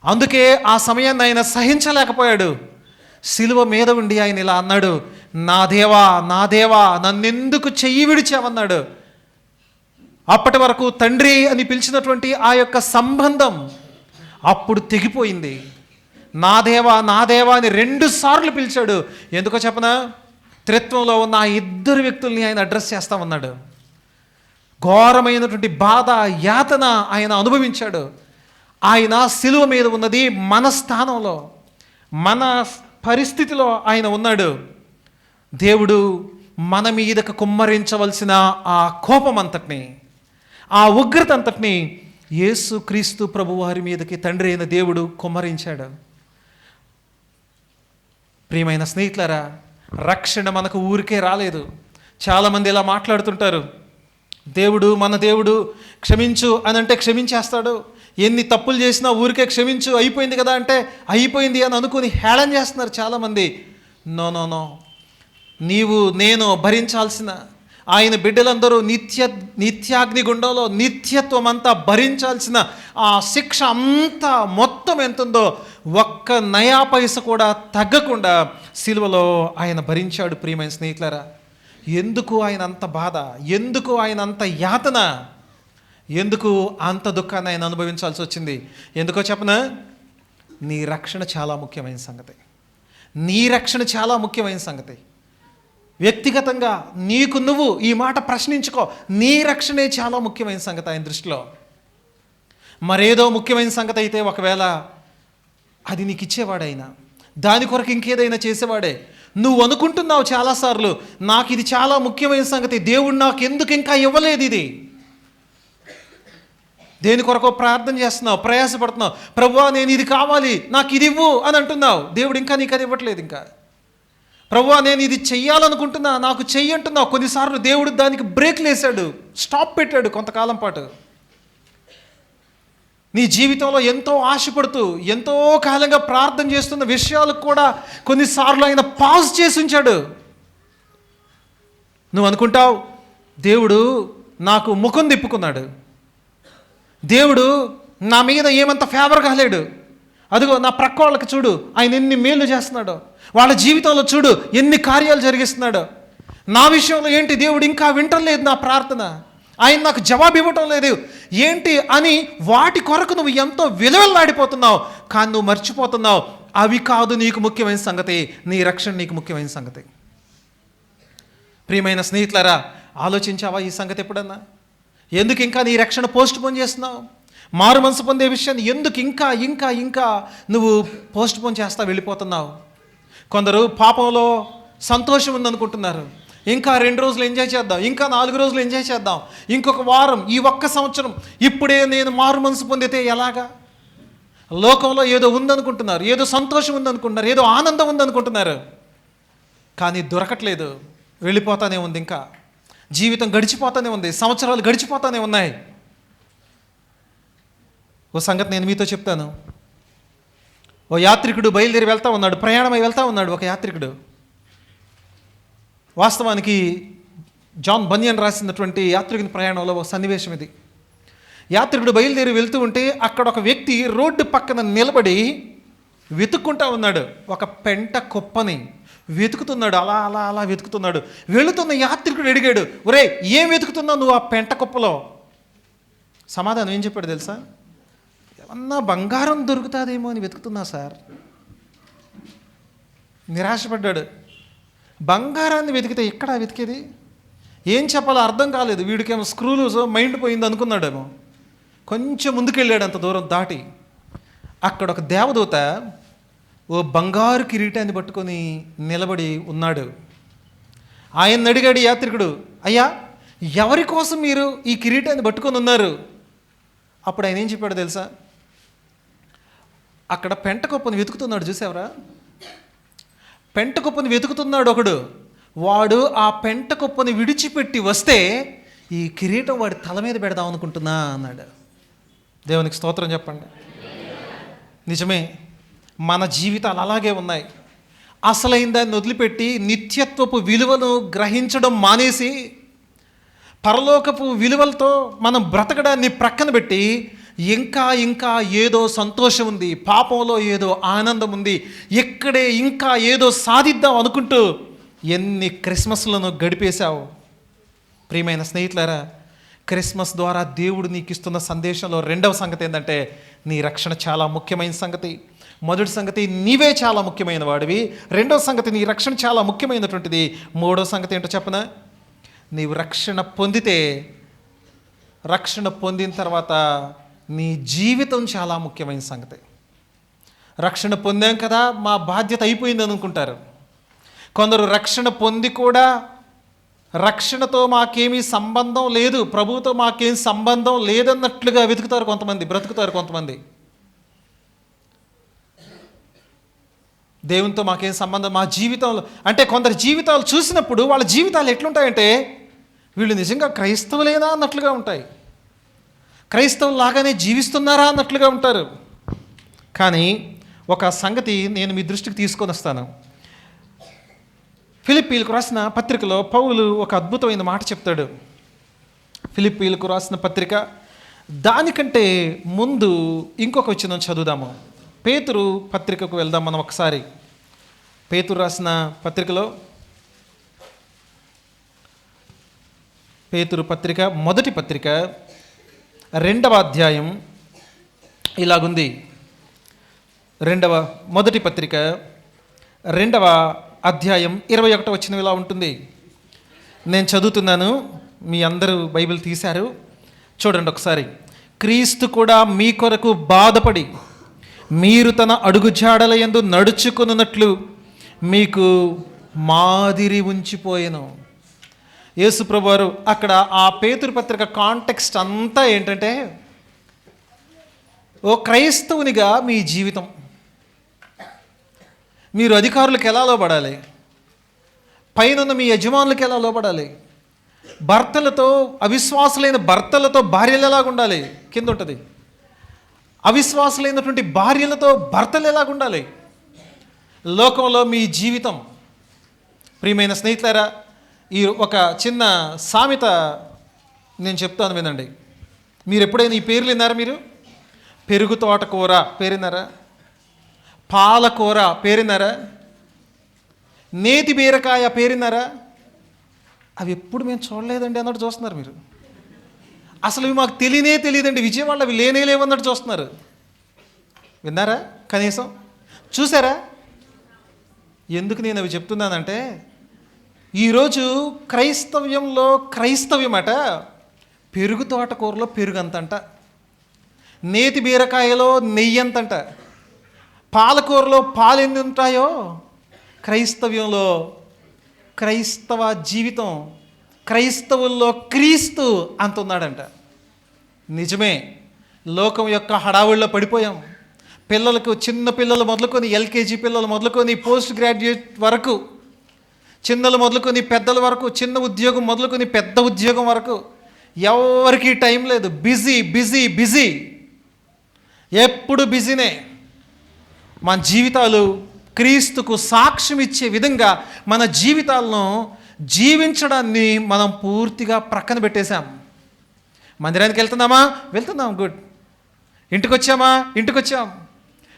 అందుకే ఆ సమయాన్ని ఆయన సహించలేకపోయాడు. శిలువ మీద ఉండి ఆయన ఇలా అన్నాడు, నా దేవా, నా దేవా, నన్నెందుకు చెయ్యి విడిచావన్నాడు. అప్పటి వరకు తండ్రి అని పిలిచినటువంటి ఆ యొక్క సంబంధం అప్పుడు తెగిపోయింది. నా దేవా నా దేవా అని 2 సార్లు పిలిచాడు. ఎందుకో చెప్పనా? త్రిత్వంలో ఉన్న ఆ 2 వ్యక్తుల్ని ఆయన అడ్రస్ చేస్తా ఉన్నాడు. ఘోరమైనటువంటి బాధ, యాతన ఆయన అనుభవించాడు. ఆయన శిలువ మీద ఉన్నది మన స్థానంలో, మన పరిస్థితిలో ఆయన ఉన్నాడు. దేవుడు మన మీదకు కుమ్మరించవలసిన ఆ కోపం అంతటిని, ఆ ఉగ్రత అంతటిని యేసు క్రీస్తు ప్రభువారి మీదకి తండ్రి అయిన దేవుడు కుమ్మరించాడు. ప్రియమైన స్నేహితులారా, రక్షణ మనకు ఊరికే రాలేదు. చాలామంది ఇలా మాట్లాడుతుంటారు, దేవుడు మన దేవుడు క్షమించు అని అంటే క్షమించేస్తాడు, ఎన్ని తప్పులు చేసినా ఊరికే క్షమించు, అయిపోయింది కదా అంటే అయిపోయింది అని అనుకుని హేళన చేస్తున్నారు చాలామంది. నో నో నో, నీవు నేను భరించాల్సిన, ఆయన బిడ్డలందరూ నిత్యాగ్ని గుండంలో నిత్యత్వం అంతా భరించాల్సిన ఆ శిక్ష అంతా మొత్తం ఎంతుందో ఒక్క నయా పైస కూడా తగ్గకుండా సిలువలో ఆయన భరించాడు. ప్రియమైన స్నేహితులారా, ఎందుకు ఆయన అంత బాధ, ఎందుకు ఆయన అంత యాతన, ఎందుకు అంత దుఃఖాన్ని ఆయన అనుభవించాల్సి వచ్చింది? ఎందుకో చెప్పనా? నీ రక్షణ చాలా ముఖ్యమైన సంగతి. నీ రక్షణ చాలా ముఖ్యమైన సంగతి. వ్యక్తిగతంగా నీకు నువ్వు ఈ మాట ప్రశ్నించుకో. నీ రక్షణే చాలా ముఖ్యమైన సంగతి ఆయన దృష్టిలో. మరేదో ముఖ్యమైన సంగతి అయితే ఒకవేళ అది నీకు ఇచ్చేవాడు ఆయన, దాని కొరకు ఇంకేదైనా చేసేవాడే. నువ్వు అనుకుంటున్నావు చాలాసార్లు, నాకు ఇది చాలా ముఖ్యమైన సంగతి, దేవుడు నాకు ఎందుకు ఇంకా ఇవ్వలేదు ఇది. దేని కొరకు ప్రార్థన చేస్తున్నావు, ప్రయాసపడుతున్నావు, ప్రభువా నేను ఇది కావాలి, నాకు ఇది ఇవ్వు అని అంటున్నావు. దేవుడు ఇంకా నీకు అది ఇవ్వట్లేదు. ఇంకా ప్రభువా నేను ఇది చెయ్యాలనుకుంటున్నా, నాకు చెయ్యి అంటున్నావు. కొన్నిసార్లు దేవుడు దానికి బ్రేక్లు వేశాడు, స్టాప్ పెట్టాడు కొంతకాలం పాటు. నీ జీవితంలో ఎంతో ఆశపడుతూ ఎంతో కాలంగా ప్రార్థన చేస్తున్న విషయాలకు కూడా కొన్నిసార్లు ఆయన పాజ్ చేసి ఉంచాడు. నువ్వు అనుకుంటావు దేవుడు నాకు ముఖం తిప్పుకున్నాడు, దేవుడు నా మీద ఏమంత ఫేవర్గా లేడు, అదిగో నా ప్రక్క వాళ్ళకి చూడు ఆయన ఎన్ని మేలు చేస్తున్నాడో, వాళ్ళ జీవితంలో చూడు ఎన్ని కార్యాలు జరిగిస్తున్నాడో, నా విషయంలో ఏంటి దేవుడు ఇంకా వింటలేదు నా ప్రార్థన, ఆయన నాకు జవాబు ఇవ్వటం లేదు ఏంటి అని వాటి కొరకు నువ్వు ఎంతో విలువలాడిపోతున్నావు. కానీ నువ్వు మర్చిపోతున్నావు, అవి కాదు నీకు ముఖ్యమైన సంగతి, నీ రక్షణ నీకు ముఖ్యమైన సంగతి. ప్రియమైన స్నేహితులారా, ఆలోచించావా ఈ సంగతి ఎప్పుడన్నా? ఎందుకు ఇంకా నీ రక్షణ పోస్ట్ పోన్ చేస్తున్నావు? మారు మనసు పొందే విషయాన్ని ఎందుకు ఇంకా ఇంకా ఇంకా నువ్వు పోస్ట్ పోన్ చేస్తా వెళ్ళిపోతున్నావు? కొందరు పాపంలో సంతోషం ఉందనుకుంటున్నారు, ఇంకా 2 రోజులు ఎంజాయ్ చేద్దాం, ఇంకా 4 రోజులు ఎంజాయ్ చేద్దాం, ఇంకొక వారం, ఈ ఒక్క సంవత్సరం, ఇప్పుడే నేను మారు మనసు పొందితే ఎలాగా? లోకంలో ఏదో ఉందనుకుంటున్నారు, ఏదో సంతోషం ఉందనుకుంటున్నారు, ఏదో ఆనందం ఉందనుకుంటున్నారు, కానీ దొరకట్లేదు. వెళ్ళిపోతానే ఉంది, ఇంకా జీవితం గడిచిపోతానే ఉంది, సంవత్సరాలు గడిచిపోతానే ఉన్నాయి. ఓ సంగతి నేను మీతో చెప్తాను. ఓ యాత్రికుడు బయలుదేరి వెళ్తా ఉన్నాడు, ప్రయాణమై వెళ్తా ఉన్నాడు ఒక యాత్రికుడు. వాస్తవానికి జాన్ బనియన్ రాసినటువంటి యాత్రికుని ప్రయాణంలో ఒక సన్నివేశం ఇది. యాత్రికుడు బయలుదేరి వెళ్తూ ఉంటే అక్కడ ఒక వ్యక్తి రోడ్డు పక్కన నిలబడి వెతుక్కుంటా ఉన్నాడు. ఒక పెంట కుప్పని వెతుకుతున్నాడు, అలా అలా అలా వెతుకుతున్నాడు. వెళుతున్న యాత్రికుడు అడిగాడు, ఒరే ఏం వెతుకుతున్నావు నువ్వు ఆ పెంట కుప్పలో? సమాధానం ఏం చెప్పాడు తెలుసా? ఏమన్నా బంగారం దొరుకుతుందేమో అని వెతుకుతున్నా సార్. నిరాశపడ్డాడు. బంగారాన్ని వెతికితే ఎక్కడ వెతికేది? ఏం చెప్పాలో అర్థం కాలేదు. వీడికేమో స్క్రూలు మైండ్ పోయింది అనుకున్నాడేమో. కొంచెం ముందుకెళ్ళాడు, అంత దూరం దాటి అక్కడ ఒక దేవదూత ఓ బంగారు కిరీటాన్ని పట్టుకొని నిలబడి ఉన్నాడు. ఆయన అడిగాడు యాత్రికుడు, అయ్యా ఎవరి కోసం మీరు ఈ కిరీటాన్ని పట్టుకొని ఉన్నారు? అప్పుడు ఆయన ఏం చెప్పాడు తెలుసా? అక్కడ పెంట కుప్పని వెతుకుతున్నాడు, చూసావరా? పెంట కుప్పని వెతుకుతున్నాడు ఒకడు. వాడు ఆ పెంట కుప్పని విడిచిపెట్టి వస్తే ఈ కిరీటం వాడి తల మీద పెడదాం అనుకుంటున్నా అన్నాడు. దేవునికి స్తోత్రం చెప్పండి. నిజమే, మన జీవితాలు అలాగే ఉన్నాయి. అసలైన దాన్ని వదిలిపెట్టి నిత్యత్వపు విలువను గ్రహించడం మానేసి పరలోకపు విలువలతో మనం బ్రతకడాన్ని ప్రక్కన పెట్టి ఇంకా ఇంకా ఏదో సంతోషం ఉంది, పాపంలో ఏదో ఆనందం ఉంది, ఇక్కడే ఇంకా ఏదో సాధిద్దాం అనుకుంటూ ఎన్ని క్రిస్మస్లను గడిపేశావు. ప్రియమైన స్నేహితులారా, క్రిస్మస్ ద్వారా దేవుడు నీకు ఇస్తున్న సందేశంలో 2వ సంగతి ఏంటంటే నీ రక్షణ చాలా ముఖ్యమైన సంగతి. మొదటి సంగతి నీవే చాలా ముఖ్యమైన వాడివి. రెండో సంగతి నీ రక్షణ చాలా ముఖ్యమైనటువంటిది. మూడో సంగతి ఏంటో చెప్పనా, నీవు రక్షణ పొందితే, రక్షణ పొందిన తర్వాత నీ జీవితం చాలా ముఖ్యమైన సంగతి. రక్షణ పొందాం కదా, మా బాధ్యత అయిపోయింది అనుకుంటారు కొందరు. రక్షణ పొంది కూడా రక్షణతో మాకేమీ సంబంధం లేదు, ప్రభువుతో మాకేం సంబంధం లేదన్నట్లుగా వెతుకుతారు కొంతమంది, బ్రతుకుతారు కొంతమంది. దేవునితో మాకేం సంబంధం, మా జీవితంలో అంటే కొందరి జీవితాలు చూసినప్పుడు వాళ్ళ జీవితాలు ఎట్లుంటాయంటే వీళ్ళు నిజంగా క్రైస్తవులేనా అన్నట్లుగా ఉంటాయి, క్రైస్తవులాగానే జీవిస్తున్నారా అన్నట్లుగా ఉంటారు. కానీ ఒక సంగతి నేను మీ దృష్టికి తీసుకొని వస్తాను. ఫిలిప్పీలకు రాసిన పత్రికలో పౌలు ఒక అద్భుతమైన మాట చెప్తాడు. ఫిలిప్పీలకు రాసిన పత్రిక దానికంటే ముందు ఇంకొక వచనం చదువుదాము. పేతురు పత్రికకు వెళ్దాం మనం ఒకసారి. పేతురు రాసిన పత్రికలో, పేతురు పత్రిక మొదటి పత్రిక 2వ అధ్యాయం ఇలాగుంది. మొదటి పత్రిక 2వ అధ్యాయం 21వ వచనం ఇలా ఉంటుంది. నేను చదువుతున్నాను, మీ అందరూ బైబిల్ తీశారు, చూడండి ఒకసారి. క్రీస్తు కూడా మీ కొరకు బాధపడి మీరు తన అడుగుజాడల యందు నడుచుకున్నట్లు మీకు మాదిరి ఉంచిపోయెను. యేసు ప్రభువారు అక్కడ ఆ పేతురు పత్రిక కాంటెక్స్ట్ అంతా ఏంటంటే, ఓ క్రైస్తవునిగా మీ జీవితం, మీరు అధికారులకు ఎలా లోబడాలి, పైన మీ యజమానులకు ఎలా లోబడాలి, భర్తలతో, అవిశ్వాసులైన భర్తలతో భార్యలు ఎలాగుండాలి, కింద ఉంటుంది. అవిశ్వాసులైనటువంటి భార్యలతో భర్తలు ఎలాగుండాలి, లోకంలో మీ జీవితం. ప్రియమైన స్నేహితులారా, ఈ ఒక చిన్న సామెత నేను చెప్తాను వినండి. మీరు ఎప్పుడైనా ఈ పేర్లు విన్నారా? మీరు పెరుగు తోటకూర పేరున్నారా? పాలకూర పేరున్నారా? నేతి బీరకాయ పేరున్నారా? అవి ఎప్పుడు మేము చూడలేదండి అన్నట్టు చూస్తున్నారు మీరు. అసలు ఇవి మాకు తెలియదండి, విజయవాడలో అవి లేవన్నట్టు చూస్తున్నారు. విన్నారా? కనీసం చూసారా? ఎందుకు నేను అవి చెప్తున్నానంటే, ఈరోజు క్రైస్తవ్యంలో క్రైస్తవ్యమట పెరుగు తోటకూరలో పెరుగు అంతంట, నేతి బీరకాయలో నెయ్యి అంతంట, పాలకూరలో పాలు ఎన్ని ఉంటాయో క్రైస్తవ్యంలో, క్రైస్తవ జీవితం, క్రైస్తవుల్లో క్రీస్తు అంత ఉన్నాడంట. నిజమే, లోకం యొక్క హడావుల్లో పడిపోయాం. పిల్లలకు, చిన్న పిల్లలు మొదలుకొని, ఎల్కేజీ పిల్లలు మొదలుకొని పోస్ట్ గ్రాడ్యుయేట్ వరకు, చిన్నలు మొదలుకొని పెద్దల వరకు, చిన్న ఉద్యోగం మొదలుకొని పెద్ద ఉద్యోగం వరకు ఎవరికి టైం లేదు. బిజీ బిజీ బిజీ, ఎప్పుడు బిజీనే. మన జీవితాలు క్రీస్తుకు సాక్ష్యం ఇచ్చే విధంగా మన జీవితాలను జీవించడాన్ని మనం పూర్తిగా ప్రక్కన పెట్టేశాం. మందిరానికి వెళ్తున్నాం, గుడ్. ఇంటికి వచ్చాం.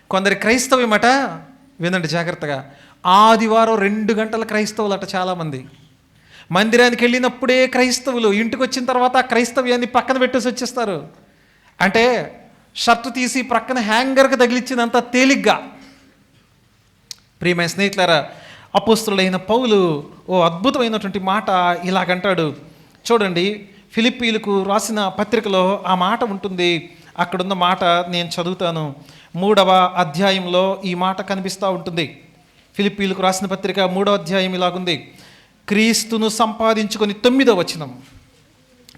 కొందరి క్రైస్తవ్యమట, వినండి జాగ్రత్తగా, ఆదివారం 2 గంటల క్రైస్తవులట చాలామంది. మందిరానికి వెళ్ళినప్పుడే క్రైస్తవులు, ఇంటికి వచ్చిన తర్వాత ఆ క్రైస్తవ్యాన్ని పక్కన పెట్టేసి వచ్చేస్తారు. అంటే షర్టు తీసి ప్రక్కన హ్యాంగర్కి తగిలిచ్చినంత తేలిగ్గా. ప్రియమైన స్నేహితులారా, అపోస్తులైన పౌలు ఓ అద్భుతమైనటువంటి మాట ఇలాగంటాడు. చూడండి, ఫిలిప్పీలకు రాసిన పత్రికలో ఆ మాట ఉంటుంది. అక్కడున్న మాట నేను చదువుతాను. 3వ అధ్యాయంలో ఈ మాట కనిపిస్తూ ఉంటుంది. ఫిలిప్పీలకు రాసిన పత్రిక 3వ అధ్యాయం ఇలాగుంది. క్రీస్తును సంపాదించుకొని 9వ వచనం,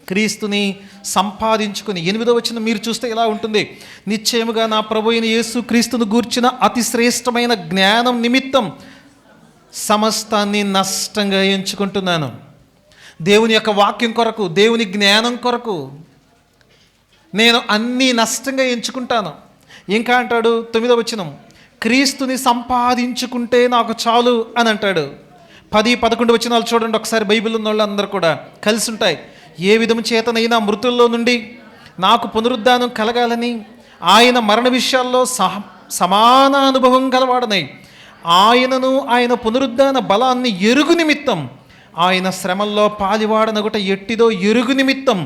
క్రీస్తుని సంపాదించుకొని 8వ వచనం మీరు చూస్తే ఇలా ఉంటుంది. నిశ్చయముగా నా ప్రభువైన యేసు క్రీస్తును గూర్చిన అతి శ్రేష్టమైన జ్ఞానం నిమిత్తం సమస్తాన్ని నష్టంగా ఎంచుకుంటున్నాను. దేవుని యొక్క వాక్యం కొరకు, దేవుని జ్ఞానం కొరకు నేను అన్నీ నష్టంగా ఎంచుకుంటాను. ఇంకా అంటాడు 9వ వచనం, క్రీస్తుని సంపాదించుకుంటే నాకు చాలు అని అంటాడు. 10-11 వచనాలు చూడండి ఒకసారి. బైబిల్ ఉన్న వాళ్ళు అందరూ కూడా కలిసి ఉంటాయి. ఏ విధము చేతనైనా మృతుల్లో నుండి నాకు పునరుద్ధానం కలగాలని, ఆయన మరణ విషయాల్లో సమాన అనుభవం గలవాడనై, ఆయనను ఆయన పునరుద్ధాన బలాన్ని ఎరుగు నిమిత్తం, ఆయన శ్రమల్లో పాలివాడనగుట ఎట్టిదో ఎరుగు నిమిత్తం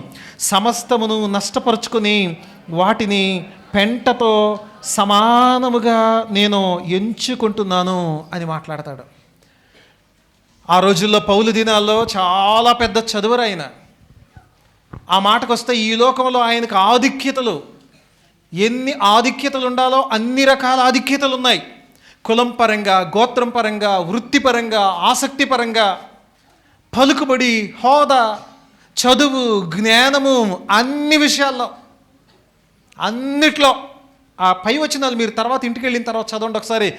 సమస్తమును నష్టపరుచుకొని వాటిని పెంటతో సమానముగా నేను ఎంచుకుంటున్నాను అని మాట్లాడతాడు. ఆ రోజుల్లో పౌలు దినాల్లో చాలా పెద్ద చదువరు ఆయన. ఆ మాటకు వస్తే ఈ లోకంలో ఆయనకు ఆధిక్యతలు, ఎన్ని ఆధిక్యతలు ఉండాలో అన్ని రకాల ఆధిక్యతలు ఉన్నాయి. కులం పరంగా, గోత్రం పరంగా, వృత్తిపరంగా, ఆసక్తిపరంగా, పలుకుబడి, హోదా, చదువు, జ్ఞానము, అన్ని విషయాల్లో, అన్నిట్లో. ఆ పై వచనాలు మీరు తర్వాత ఇంటికి వెళ్ళిన తర్వాత చదవండి ఒకసారి.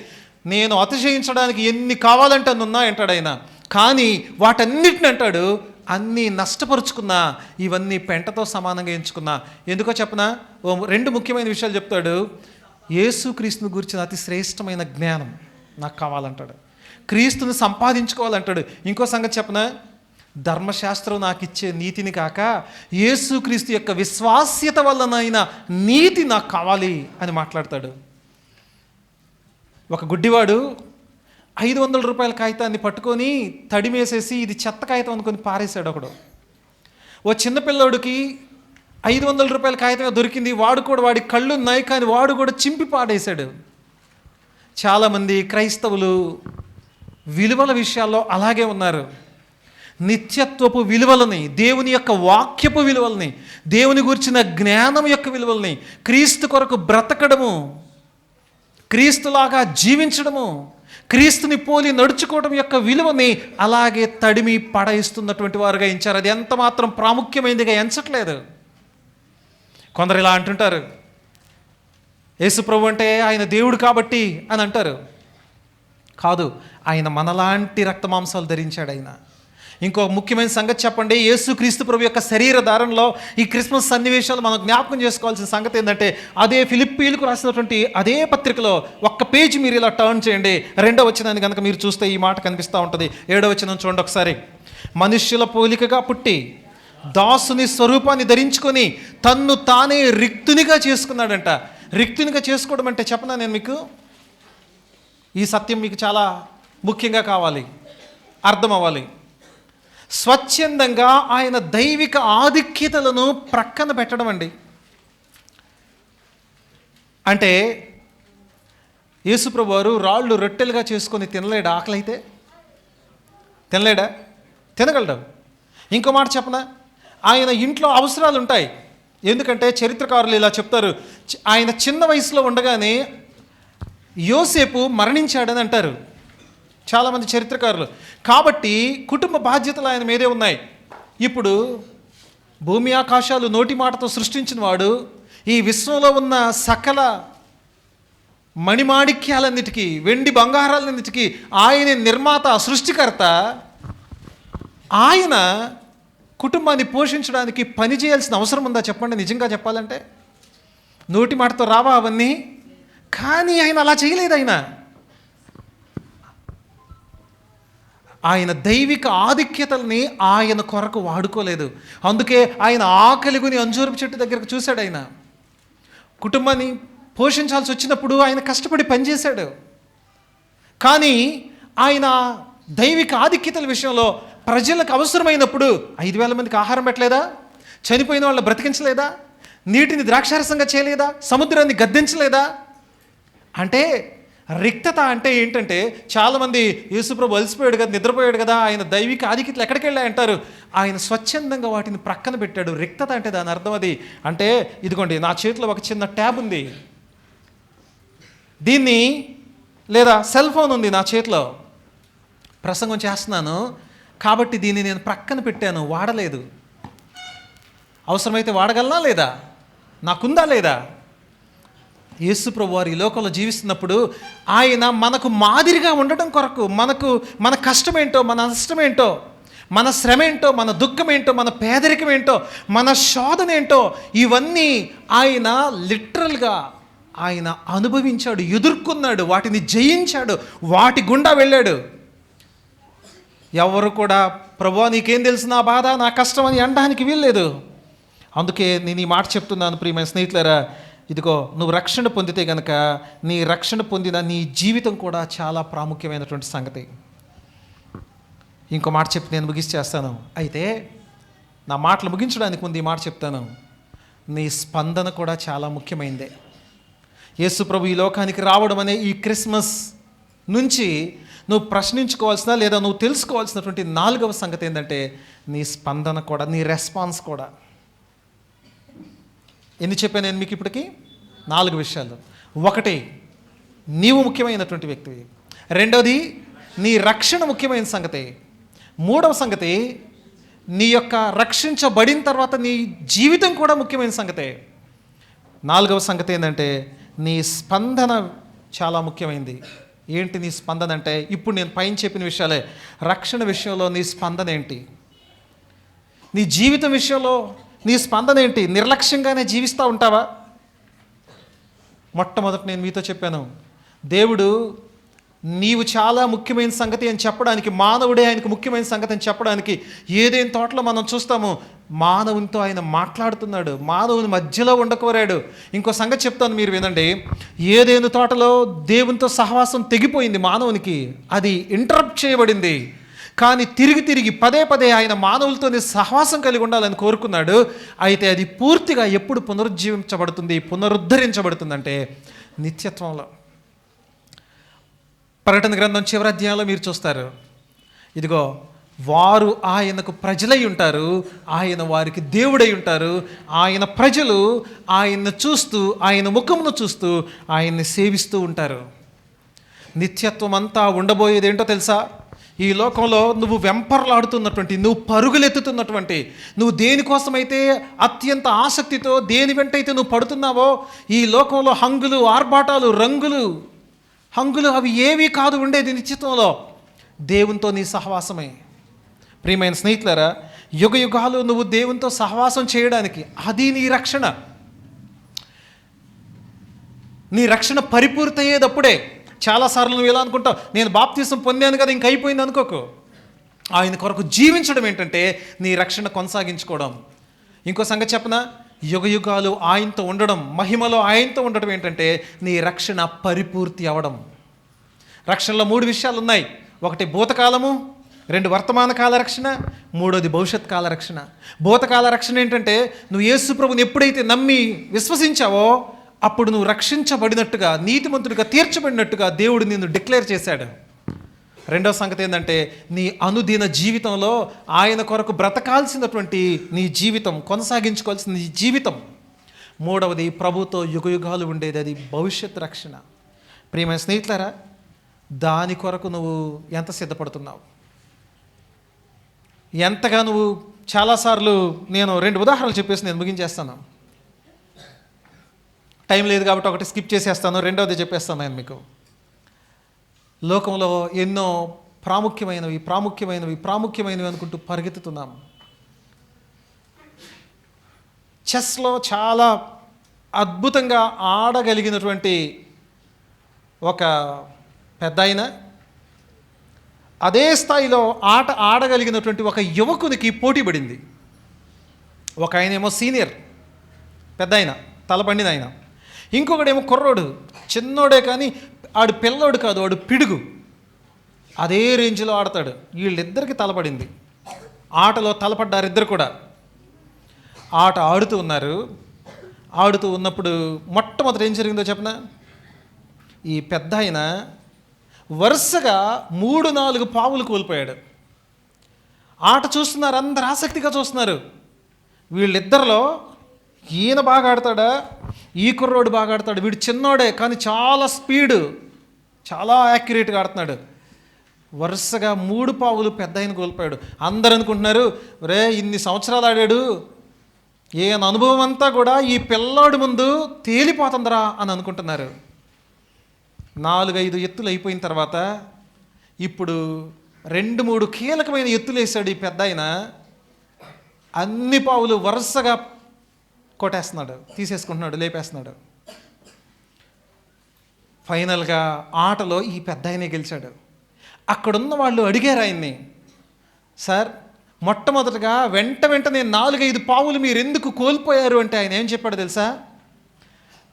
నేను అతిశయించడానికి ఎన్ని కావాలంటే అన్ని ఉన్నాయంటాడు ఆయన. కానీ వాటన్నిటిని అంటాడు, అన్నీ నష్టపరుచుకున్నా, ఇవన్నీ పెంటతో సమానంగా ఎంచుకున్నా. ఎందుకో చెప్పనా? రెండు ముఖ్యమైన విషయాలు చెప్తాడు. యేసుక్రీస్తుని గురించిన అతి శ్రేష్టమైన జ్ఞానం నాకు కావాలంటాడు. క్రీస్తుని సంపాదించుకోవాలంటాడు. ఇంకో సంగతి చెప్పనా? ధర్మశాస్త్రం నాకు ఇచ్చే నీతిని కాక యేసుక్రీస్తు యొక్క విశ్వాస్యత వల్లనైనా నీతి నాకు కావాలి అని మాట్లాడతాడు. ఒక గుడ్డివాడు 500 రూపాయల కాగితాన్ని పట్టుకొని తడిమేసేసి ఇది చెత్త కాగితం అనుకొని పారేశాడు ఒకడు. ఓ చిన్నపిల్లోడికి 500 రూపాయల కాగితం దొరికింది. వాడు కూడా, వాడి కళ్ళు ఉన్నాయి కానీ వాడు కూడా చింపి పాడేశాడు. చాలామంది క్రైస్తవులు విలువల విషయాల్లో అలాగే ఉన్నారు. నిత్యత్వపు విలువలని, దేవుని యొక్క వాక్యపు విలువల్ని, దేవుని గురించిన జ్ఞానం యొక్క విలువల్ని, క్రీస్తు కొరకు బ్రతకడము, క్రీస్తులాగా జీవించడము, క్రీస్తుని పోలి నడుచుకోవడం యొక్క విలువని అలాగే తడిమి పడేస్తున్నటువంటి వారుగా ఎంచారు. అది ఎంత మాత్రం ప్రాముఖ్యమైనదిగా ఎంచట్లేదు. కొందరు ఇలా అంటుంటారు, యేసుప్రభు అంటే ఆయన దేవుడు కాబట్టి అని అంటారు. కాదు, ఆయన మనలాంటి రక్తమాంసాలు ధరించాడు ఆయన. ఇంకో ముఖ్యమైన సంగతి చెప్పండి. యేసుక్రీస్తు ప్రభు యొక్క శరీర ధారణలో ఈ క్రిస్మస్ సన్నివేశాలు మనం జ్ఞాపకం చేసుకోవాల్సిన సంగతి ఏంటంటే, అదే ఫిలిప్పీలకు రాసినటువంటి అదే పత్రికలో ఒక్క పేజీ మీరు ఇలా టర్న్ చేయండి. 2వ వచనాన్ని కనుక మీరు చూస్తే ఈ మాట కనిపిస్తూ ఉంటుంది. 7వ వచనం చూడండి ఒకసారి. మనుష్యుల పోలికగా పుట్టి దాసుని స్వరూపాన్ని ధరించుకొని తన్ను తానే రిక్తునిగా చేసుకున్నాడంట. రిక్తునిగా చేసుకోవడం అంటే చెప్పనా నేను మీకు? ఈ సత్యం మీకు చాలా ముఖ్యంగా కావాలి, అర్థం అవ్వాలి. స్వచ్ఛందంగా ఆయన దైవిక ఆధిక్యతలను ప్రక్కన పెట్టడం అండి. అంటే యేసుప్రభు వారు రాళ్ళు రొట్టెలుగా చేసుకొని తినలేడా? ఆకలైతే తినలేడా? తినగలడు. ఇంకో మాట చెప్పనా? ఆయన ఇంట్లో అవసరాలు ఉంటాయి. ఎందుకంటే చరిత్రకారులు ఇలా చెప్తారు, ఆయన చిన్న వయసులో ఉండగానే యోసేపు మరణించాడని అంటారు చాలామంది చరిత్రకారులు. కాబట్టి కుటుంబ బాధ్యతలు ఆయన మీదే ఉన్నాయి. ఇప్పుడు భూమి ఆకాశాలు నోటి మాటతో సృష్టించిన వాడు, ఈ విశ్వంలో ఉన్న సకల మణిమాణిక్యాలన్నిటికీ, వెండి బంగారాలన్నిటికీ ఆయనే నిర్మాత, సృష్టికర్త. ఆయన కుటుంబాన్ని పోషించడానికి పని చేయాల్సిన అవసరం ఉందా చెప్పండి? నిజంగా చెప్పాలంటే నోటి మాటతో రావా అవన్నీ? కానీ ఆయన అలా చేయలేదు. ఆయన దైవిక ఆధిక్యతల్ని ఆయన కొరకు వాడుకోలేదు. అందుకే ఆయన ఆకలిగుని అంజూరపు చెట్టు దగ్గరకు చూశాడు. ఆయన కుటుంబాన్ని పోషించాల్సి వచ్చినప్పుడు ఆయన కష్టపడి పనిచేశాడు. కానీ ఆయన దైవిక ఆధిక్యతల విషయంలో ప్రజలకు అవసరమైనప్పుడు 5,000 మందికి ఆహారం పెట్టలేదా? చనిపోయిన వాళ్ళని బ్రతికించలేదా? నీటిని ద్రాక్షారసంగా చేయలేదా? సముద్రాన్ని గద్దించలేదా? అంటే రిక్తత అంటే ఏంటంటే, చాలామంది యేసుప్రభు అలసిపోయాడు కదా, నిద్రపోయాడు కదా, ఆయన దైవిక ఆధిక్యతలు ఎక్కడికి వెళ్ళాయి అంటారు. ఆయన స్వచ్ఛందంగా వాటిని ప్రక్కన పెట్టాడు. రిక్తత అంటే దాని అర్థం అది. అంటే ఇదిగోండి, నా చేతిలో ఒక చిన్న ట్యాబ్ ఉంది, దీన్ని, లేదా సెల్ ఫోన్ ఉంది నా చేతిలో, ప్రసంగం చేస్తున్నాను కాబట్టి దీన్ని నేను ప్రక్కన పెట్టాను, వాడలేదు. అవసరమైతే వాడగలనా లేదా? నాకుందా లేదా? యేసుప్రభు వారు ఈ లోకంలో జీవిస్తున్నప్పుడు ఆయన మనకు మాదిరిగా ఉండటం కొరకు, మన కష్టమేంటో, మన నష్టమేంటో, మన శ్రమ ఏంటో, మన దుఃఖం ఏంటో, మన పేదరికం ఏంటో, మన శోధన ఏంటో, ఇవన్నీ ఆయన లిటరల్గా ఆయన అనుభవించాడు, ఎదుర్కొన్నాడు, వాటిని జయించాడు, వాటి గుండా వెళ్ళాడు. ఎవరు కూడా ప్రభువా నీకేం తెలుసు నా బాధ, నా కష్టం అని అనడానికి వీల్లేదు. అందుకే నేను ఈ మాట చెప్తున్నాను ప్రియమైన స్నేహితులారా, ఇదిగో నువ్వు రక్షణ పొందితే కనుక నీ రక్షణ పొందిన నీ జీవితం కూడా చాలా ప్రాముఖ్యమైనటువంటి సంగతి. ఇంకో మాట చెప్పి నేను ముగిస్తాను. అయితే నా మాటలు ముగించడానికి ముందు ఈ మాట చెప్తాను, నీ స్పందన కూడా చాలా ముఖ్యమైనదే. యేసు ప్రభు ఈ లోకానికి రావడం అనే ఈ క్రిస్మస్ నుంచి నువ్వు ప్రశ్నించుకోవాల్సిన లేదా నువ్వు తెలుసుకోవాల్సినటువంటి 4వ సంగతి ఏంటంటే నీ స్పందన కూడా, నీ రెస్పాన్స్ కూడా. ఎన్ని చెప్పాను నేను మీకు ఇప్పటికీ? 4 విషయాలు. 1, నీవు ముఖ్యమైనటువంటి వ్యక్తివి. 2, నీ రక్షణ ముఖ్యమైన సంగతి. 3వ సంగతి, నీ యొక్క రక్షించబడిన తర్వాత నీ జీవితం కూడా ముఖ్యమైన సంగతే. 4వ సంగతి ఏంటంటే నీ స్పందన చాలా ముఖ్యమైనది. ఏంటి నీ స్పందన అంటే, ఇప్పుడు నేను పైన చెప్పిన విషయాలే. రక్షణ విషయంలో నీ స్పందన ఏంటి? నీ జీవితం విషయంలో నీ స్పందన ఏంటి? నిర్లక్ష్యంగానే జీవిస్తూ ఉంటావా? మొట్టమొదటి నేను మీతో చెప్పాను, దేవుడు నీవు చాలా ముఖ్యమైన సంగతి అని చెప్పడానికి, మానవుడే ఆయనకు ముఖ్యమైన సంగతి అని చెప్పడానికి ఏదేని తోటలో మనం చూస్తాము, మానవునితో ఆయన మాట్లాడుతున్నాడు, మానవుని మధ్యలో ఉండకోరాడు. ఇంకో సంగతి చెప్తాను, మీరు వినండి. ఏదేని తోటలో దేవునితో సహవాసం తెగిపోయింది మానవునికి, అది ఇంటరప్ట్ చేయబడింది. కానీ తిరిగి పదే ఆయన మానవులతోనే సహవాసం కలిగి ఉండాలని కోరుకున్నాడు. అయితే అది పూర్తిగా ఎప్పుడు పునరుద్ధరించబడుతుందంటే నిత్యత్వంలో. ప్రకటన గ్రంథం చివరి అధ్యాయంలో మీరు చూస్తారు, ఇదిగో వారు ఆయనకు ప్రజలై ఉంటారు, ఆయన వారికి దేవుడై ఉంటారు. ఆయన ప్రజలు ఆయన్ని చూస్తూ, ఆయన ముఖమును చూస్తూ ఆయన్ని సేవిస్తూ ఉంటారు. నిత్యత్వం అంతా ఉండబోయేది ఏంటో తెలుసా? ఈ లోకంలో నువ్వు వెంపర్లాడుతున్నటువంటి, నువ్వు పరుగులెత్తుతున్నటువంటి, నువ్వు దేనికోసమైతే అత్యంత ఆసక్తితో దేని వెంటైతే నువ్వు పడుతున్నావో, ఈ లోకంలో హంగులు, ఆర్భాటాలు, హంగులు అవి ఏవీ కాదు ఉండేది నిత్యత్వంలో. దేవునితో నీ సహవాసమే. ప్రియమైన స్నేహితులారా, యుగాలు నువ్వు దేవునితో సహవాసం చేయడానికి అది నీ రక్షణ. నీ రక్షణ పరిపూర్తి అయ్యేటప్పుడే. చాలాసార్లు నువ్వు ఎలా అనుకుంటావు, నేను బాప్తిసం పొందాను కదా ఇంక అయిపోయింది అనుకోకు. ఆయన కొరకు జీవించడం ఏంటంటే నీ రక్షణ కొనసాగించుకోవడం. ఇంకో సంగతి చెప్పనా, యుగాలు ఆయనతో ఉండడం, మహిమలో ఆయనతో ఉండడం ఏంటంటే నీ రక్షణ పరిపూర్తి అవ్వడం. రక్షణలో 3 విషయాలు ఉన్నాయి. 1 భూతకాలము, 2 వర్తమాన కాల రక్షణ, 3వది భవిష్యత్ కాల రక్షణ. భూతకాల రక్షణ ఏంటంటే నువ్వు యేసు ప్రభువుని ఎప్పుడైతే నమ్మి విశ్వసించావో అప్పుడు నువ్వు రక్షించబడినట్టుగా, నీతిమంతుడిగా తీర్చబడినట్టుగా దేవుడు నిన్ను డిక్లేర్ చేశాడు. 2వ సంగతి ఏంటంటే నీ అనుదిన జీవితంలో ఆయన కొరకు బ్రతకాల్సినటువంటి నీ జీవితం, కొనసాగించుకోవాల్సిన నీ జీవితం. 3వది ప్రభుతో యుగాలు ఉండేది, అది భవిష్యత్ రక్షణ. ప్రియమైన స్నేహితులారా, దాని కొరకు నువ్వు ఎంత సిద్ధపడుతున్నావు? ఎంతగా నువ్వు చాలాసార్లు, నేను 2 ఉదాహరణలు చెప్పేసి నేను ముగించేస్తాను. టైం లేదు కాబట్టి ఒకటి స్కిప్ చేసేస్తాను, 2వది చెప్పేస్తాను నేను మీకు. లోకంలో ఎన్నో ప్రాముఖ్యమైనవి అనుకుంటూ పరిగెత్తుతున్నాం. చెస్లో చాలా అద్భుతంగా ఆడగలిగినటువంటి ఒక పెద్ద ఆయన, అదే స్థాయిలో ఆట ఆడగలిగినటువంటి ఒక యువకునికి పోటీ పడింది. ఒక ఆయనేమో సీనియర్ పెద్ద ఆయన, తలపండిన ఆయన. ఇంకొకడేమో కుర్రోడు, చిన్నోడే కానీ ఆడు పిల్లోడు కాదు, వాడు పిడుగు. అదే రేంజ్లో ఆడతాడు. వీళ్ళిద్దరికి తలపడింది. ఆటలో తలపడ్డారు ఇద్దరు కూడా. ఆట ఆడుతూ ఉన్నప్పుడు మొట్టమొదటి ఏం జరిగిందో చెప్పనా? ఈ పెద్ద ఆయన వరుసగా 3-4 పావులు కోల్పోయాడు. ఆట చూస్తున్నారు, అందరు ఆసక్తిగా చూస్తున్నారు. వీళ్ళిద్దరిలో ఈయన బాగా ఆడతాడా, ఈ కుర్రోడు బాగా ఆడతాడు. వీడు చిన్నోడే కానీ చాలా స్పీడు, చాలా యాక్యురేట్గా ఆడుతున్నాడు. వరుసగా 3 పావులు పెద్ద ఆయన కోల్పోయాడు. అందరు అనుకుంటున్నారు, రే ఇన్ని సంవత్సరాలు ఆడాడు, ఈయన అనుభవం అంతా కూడా ఈ పిల్లోడి ముందు తేలిపోతుందిరా అని అనుకుంటున్నారు. 4-5 ఎత్తులు అయిపోయిన తర్వాత ఇప్పుడు 2-3 కీలకమైన ఎత్తులు వేసాడు ఈ పెద్ద ఆయన. అన్ని పావులు వరుసగా కొట్టేస్తున్నాడు, తీసేసుకుంటున్నాడు, లేపేస్తున్నాడు. ఫైనల్గా ఆటలో ఈ పెద్ద ఆయనే గెలిచాడు. అక్కడున్న వాళ్ళు అడిగారు ఆయన్ని, సార్ మొట్టమొదటిగా వెంటనే 4-5 పావులు మీరు ఎందుకు కోల్పోయారు అంటే ఆయన ఏం చెప్పాడు తెలుసా?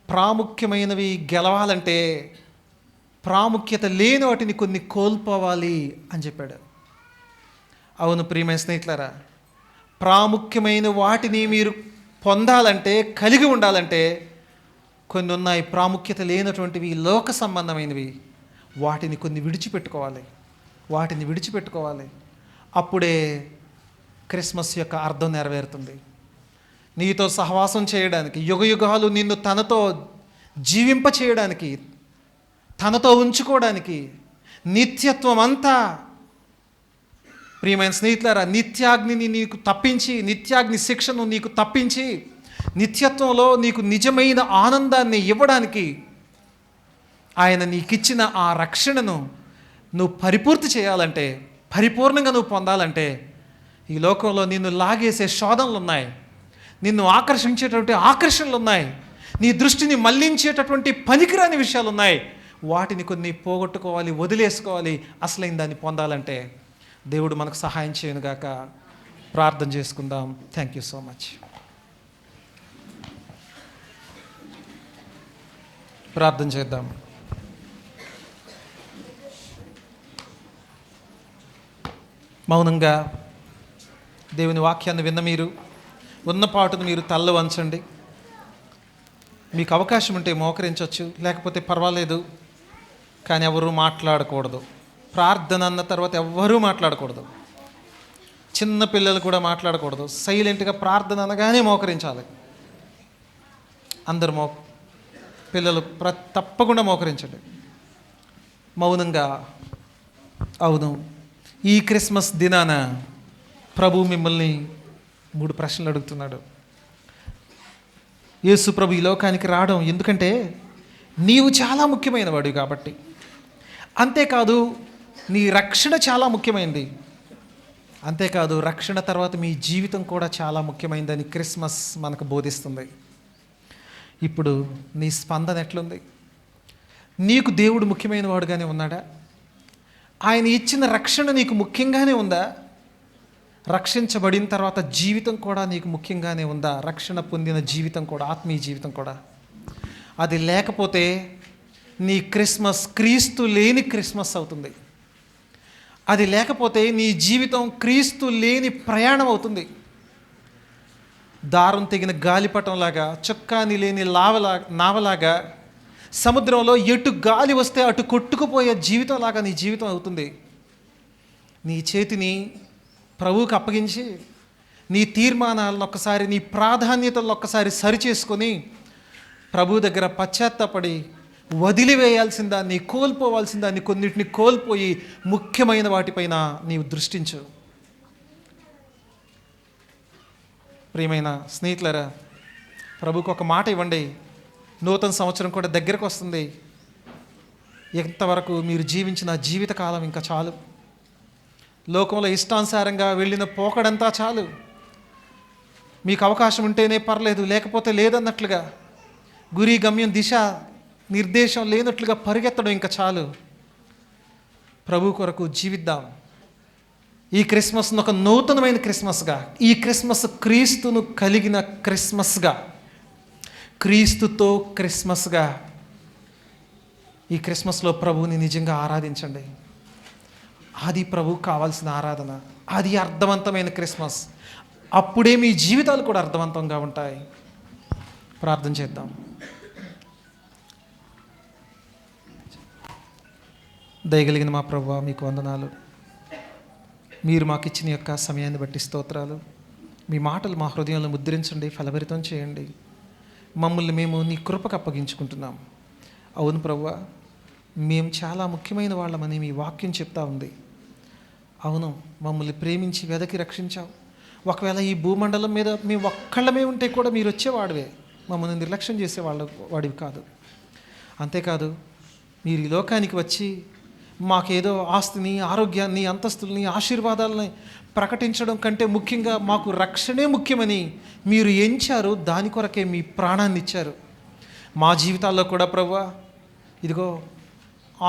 ప్రాముఖ్యమైనవి గెలవాలంటే ప్రాముఖ్యత లేని వాటిని కొన్ని కోల్పోవాలి అని చెప్పాడు. అవును ప్రియమైన స్నేహితులారా, ప్రాముఖ్యమైన వాటిని మీరు పొందాలంటే, కలిగి ఉండాలంటే కొన్ని ఉన్నాయి ప్రాముఖ్యత లేనటువంటివి, లోక సంబంధమైనవి. వాటిని కొన్ని విడిచిపెట్టుకోవాలి. అప్పుడే క్రిస్మస్ యొక్క అర్థం నెరవేరుతుంది. నీతో సహవాసం చేయడానికి, యుగయుగాలు నిన్ను తనతో జీవింప చేయడానికి, తనతో ఉంచుకోవడానికి, నిత్యత్వం అంతా ప్రియమైన స్నేహితులారా, నిత్యాగ్ని శిక్షను నీకు తప్పించి నిత్యత్వంలో నీకు నిజమైన ఆనందాన్ని ఇవ్వడానికి ఆయన నీకిచ్చిన ఆ రక్షణను నువ్వు పరిపూర్తి చేయాలంటే, పరిపూర్ణంగా నువ్వు పొందాలంటే, ఈ లోకంలో నిన్ను లాగేసే శోధనలు ఉన్నాయి, నిన్ను ఆకర్షించేటువంటి ఆకర్షణలు ఉన్నాయి, నీ దృష్టిని మళ్లించేటటువంటి పనికిరాని విషయాలు ఉన్నాయి. వాటిని కొన్ని పోగొట్టుకోవాలి, వదిలేసుకోవాలి. అసలైన దాన్ని పొందాలంటే దేవుడు మనకు సహాయం చేయనుగాక. ప్రార్థన చేసుకుందాం. Thank you so much. ప్రార్థన చేద్దాం. మౌనంగా దేవుని వాక్యాన్ని విన్న మీరు ఉన్నపాటును మీరు తల్ల వంచండి. మీకు అవకాశం ఉంటే మోకరించవచ్చు, లేకపోతే పర్వాలేదు. కానీ ఎవరు మాట్లాడకూడదు. ప్రార్థన అన్న తర్వాత ఎవ్వరూ మాట్లాడకూడదు. చిన్న పిల్లలు కూడా మాట్లాడకూడదు. సైలెంట్గా ప్రార్థన అనగానే మోకరించాలి. అందరు పిల్లలు తప్పకుండా మోకరించండి. మౌనంగా. అవును, ఈ క్రిస్మస్ దినాన ప్రభు మిమ్మల్ని 3 ప్రశ్నలు అడుగుతున్నాడు. యేసు ప్రభు ఈ లోకానికి రావడం ఎందుకంటే నీవు చాలా ముఖ్యమైన వాడు కాబట్టి. అంతేకాదు, నీ రక్షణ చాలా ముఖ్యమైనది. అంతేకాదు, రక్షణ తర్వాత మీ జీవితం కూడా చాలా ముఖ్యమైనదని క్రిస్మస్ మనకు బోధిస్తుంది. ఇప్పుడు నీ స్పందన ఎట్లుంది? నీకు దేవుడు ముఖ్యమైన వాడుగానే ఉన్నాడా? ఆయన ఇచ్చిన రక్షణ నీకు ముఖ్యంగానే ఉందా? రక్షించబడిన తర్వాత జీవితం కూడా నీకు ముఖ్యంగానే ఉందా? రక్షణ పొందిన జీవితం కూడా, ఆత్మీయ జీవితం కూడా. అది లేకపోతే నీ క్రిస్మస్ క్రీస్తు లేని క్రిస్మస్ అవుతుంది. అది లేకపోతే నీ జీవితం క్రీస్తు లేని ప్రయాణం అవుతుంది. దారం తెగిన గాలిపటంలాగా, చొక్కాని లేని నావలాగా, సముద్రంలో ఎటు గాలి వస్తే అటు కొట్టుకుపోయే జీవితంలాగా నీ జీవితం అవుతుంది. నీ చేతిని ప్రభువుకు అప్పగించి నీ తీర్మానాలను ఒక్కసారి, నీ ప్రాధాన్యతలను ఒక్కసారి సరిచేసుకొని ప్రభు దగ్గర పశ్చాత్తాపడి వదిలివేయాల్సిన దాన్ని, కోల్పోవాల్సిన దాన్ని కొన్నిటిని కోల్పోయి ముఖ్యమైన వాటిపైన నీవు దృష్టించు. ప్రియమైన స్నేహితులారా, ప్రభుకు ఒక మాట ఇవ్వండి. నూతన సంవత్సరం కూడా దగ్గరకు వస్తుంది. ఎంతవరకు మీరు జీవించిన జీవితకాలం ఇంకా చాలు. లోకంలో ఇష్టానుసారంగా వెళ్ళిన పోకడంతా చాలు. మీకు అవకాశం ఉంటేనే పర్లేదు, లేకపోతే లేదన్నట్లుగా, గురి గమ్యం దిశ నిర్దేశం లేనట్లుగా పరిగెత్తడం ఇంకా చాలు. ప్రభు కొరకు జీవిద్దాం. ఈ క్రిస్మస్ను ఒక నూతనమైన క్రిస్మస్గా, ఈ క్రిస్మస్ క్రీస్తును కలిగిన క్రిస్మస్గా, క్రీస్తుతో క్రిస్మస్గా ఈ క్రిస్మస్లో ప్రభువుని నిజంగా ఆరాధించండి. అది ప్రభువుకు కావాల్సిన ఆరాధన. అది అర్థవంతమైన క్రిస్మస్. అప్పుడే మీ జీవితాలు కూడా అర్థవంతంగా ఉంటాయి. ప్రార్థన చేద్దాం. దయగలిగిన మా ప్రభువా, మీకు వందనాలు. మీరు మాకు ఇచ్చిన యొక్క సమయాన్ని బట్టి స్తోత్రాలు. మీ మాటలు మా హృదయంలో ముద్రించండి, ఫలభరితం చేయండి. మమ్మల్ని మేము నీ కృపకు అప్పగించుకుంటున్నాం. అవును ప్రభువా, మేము చాలా ముఖ్యమైన వాళ్ళమని మీ వాక్యం చెప్తా ఉంది. అవును, మమ్మల్ని ప్రేమించి వెదకి రక్షించావు. ఒకవేళ ఈ భూమండలం మీద మేము ఒక్కళ్ళమే ఉంటే కూడా మీరు వచ్చేవాడివే, మమ్మల్ని నిర్లక్ష్యం వాడివి కాదు. అంతేకాదు, మీరు ఈ లోకానికి వచ్చి మాకేదో ఆస్తిని, ఆరోగ్యాన్ని, అంతస్తుల్ని, ఆశీర్వాదాలని ప్రకటించడం కంటే ముఖ్యంగా మాకు రక్షణే ముఖ్యమని మీరు ఎంచారు. దాని కొరకే మీ ప్రాణాన్ని ఇచ్చారు. మా జీవితాల్లో కూడా ప్రభువా, ఇదిగో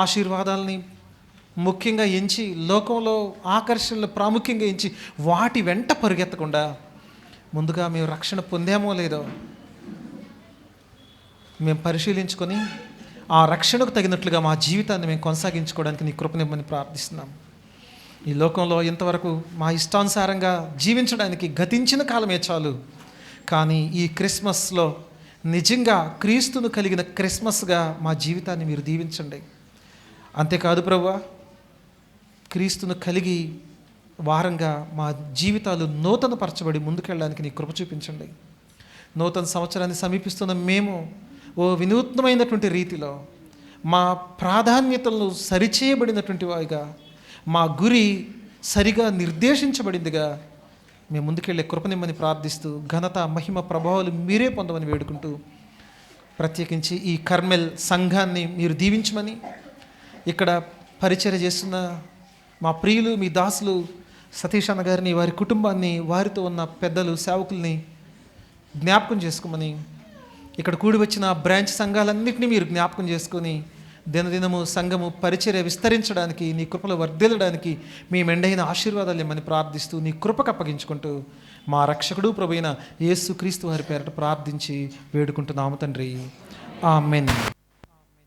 ఆశీర్వాదాలని ముఖ్యంగా ఎంచి, లోకంలో ఆకర్షణలు ప్రాముఖ్యంగా ఎంచి వాటి వెంట పరిగెత్తకుండా ముందుగా మేము రక్షణ పొందామో లేదో మేము పరిశీలించుకొని ఆ రక్షణకు తగినట్లుగా మా జీవితాన్ని మేము కొనసాగించుకోవడానికి నీ కృపనివ్వమని ప్రార్థిస్తున్నాం. ఈ లోకంలో ఇంతవరకు మా ఇష్టానుసారంగా జీవించడానికి గతించిన కాలమే చాలు. కానీ ఈ క్రిస్మస్లో నిజంగా క్రీస్తును కలిగిన క్రిస్మస్గా మా జీవితాన్ని మీరు దీవించండి. అంతేకాదు ప్రభువా, క్రీస్తును కలిగి వారంగా మా జీవితాలు నూతనపరచబడి ముందుకెళ్ళడానికి నీ కృప చూపించండి. నూతన సంవత్సరాన్ని సమీపిస్తున్న మేము ఓ వినూత్నమైనటువంటి రీతిలో మా ప్రాధాన్యతలను సరిచేయబడినటువంటి వారిగా, మా గురి సరిగా నిర్దేశించబడిందిగా మేము ముందుకెళ్ళే కృపనిమ్మని ప్రార్థిస్తూ, ఘనత మహిమ ప్రభావాలు మీరే పొందమని వేడుకుంటూ, ప్రత్యేకించి ఈ కర్మెల్ సంఘాన్ని మీరు దీవించమని, ఇక్కడ పరిచర్య చేస్తున్న మా ప్రియులు మీ దాసులు సతీష్ అన్న గారిని, వారి కుటుంబాన్ని, వారితో ఉన్న పెద్దలు సేవకుల్ని జ్ఞాపకం చేసుకోమని, ఇక్కడ కూడి వచ్చిన బ్రాంచ్ సంఘాలన్నింటినీ మీరు జ్ఞాపకం చేసుకొని దినదినము సంఘము పరిచర్య విస్తరించడానికి, నీ కృపలో వర్ధిల్లడానికి మీ మెండైన ఆశీర్వాదాలు ఇమ్మని ప్రార్థిస్తూ, నీ కృపకు అప్పగించుకుంటూ మా రక్షకుడు ప్రభువైన యేసు క్రీస్తు వారి పేరట ప్రార్థించి వేడుకుంటున్నాము తండ్రి. ఆమేన్.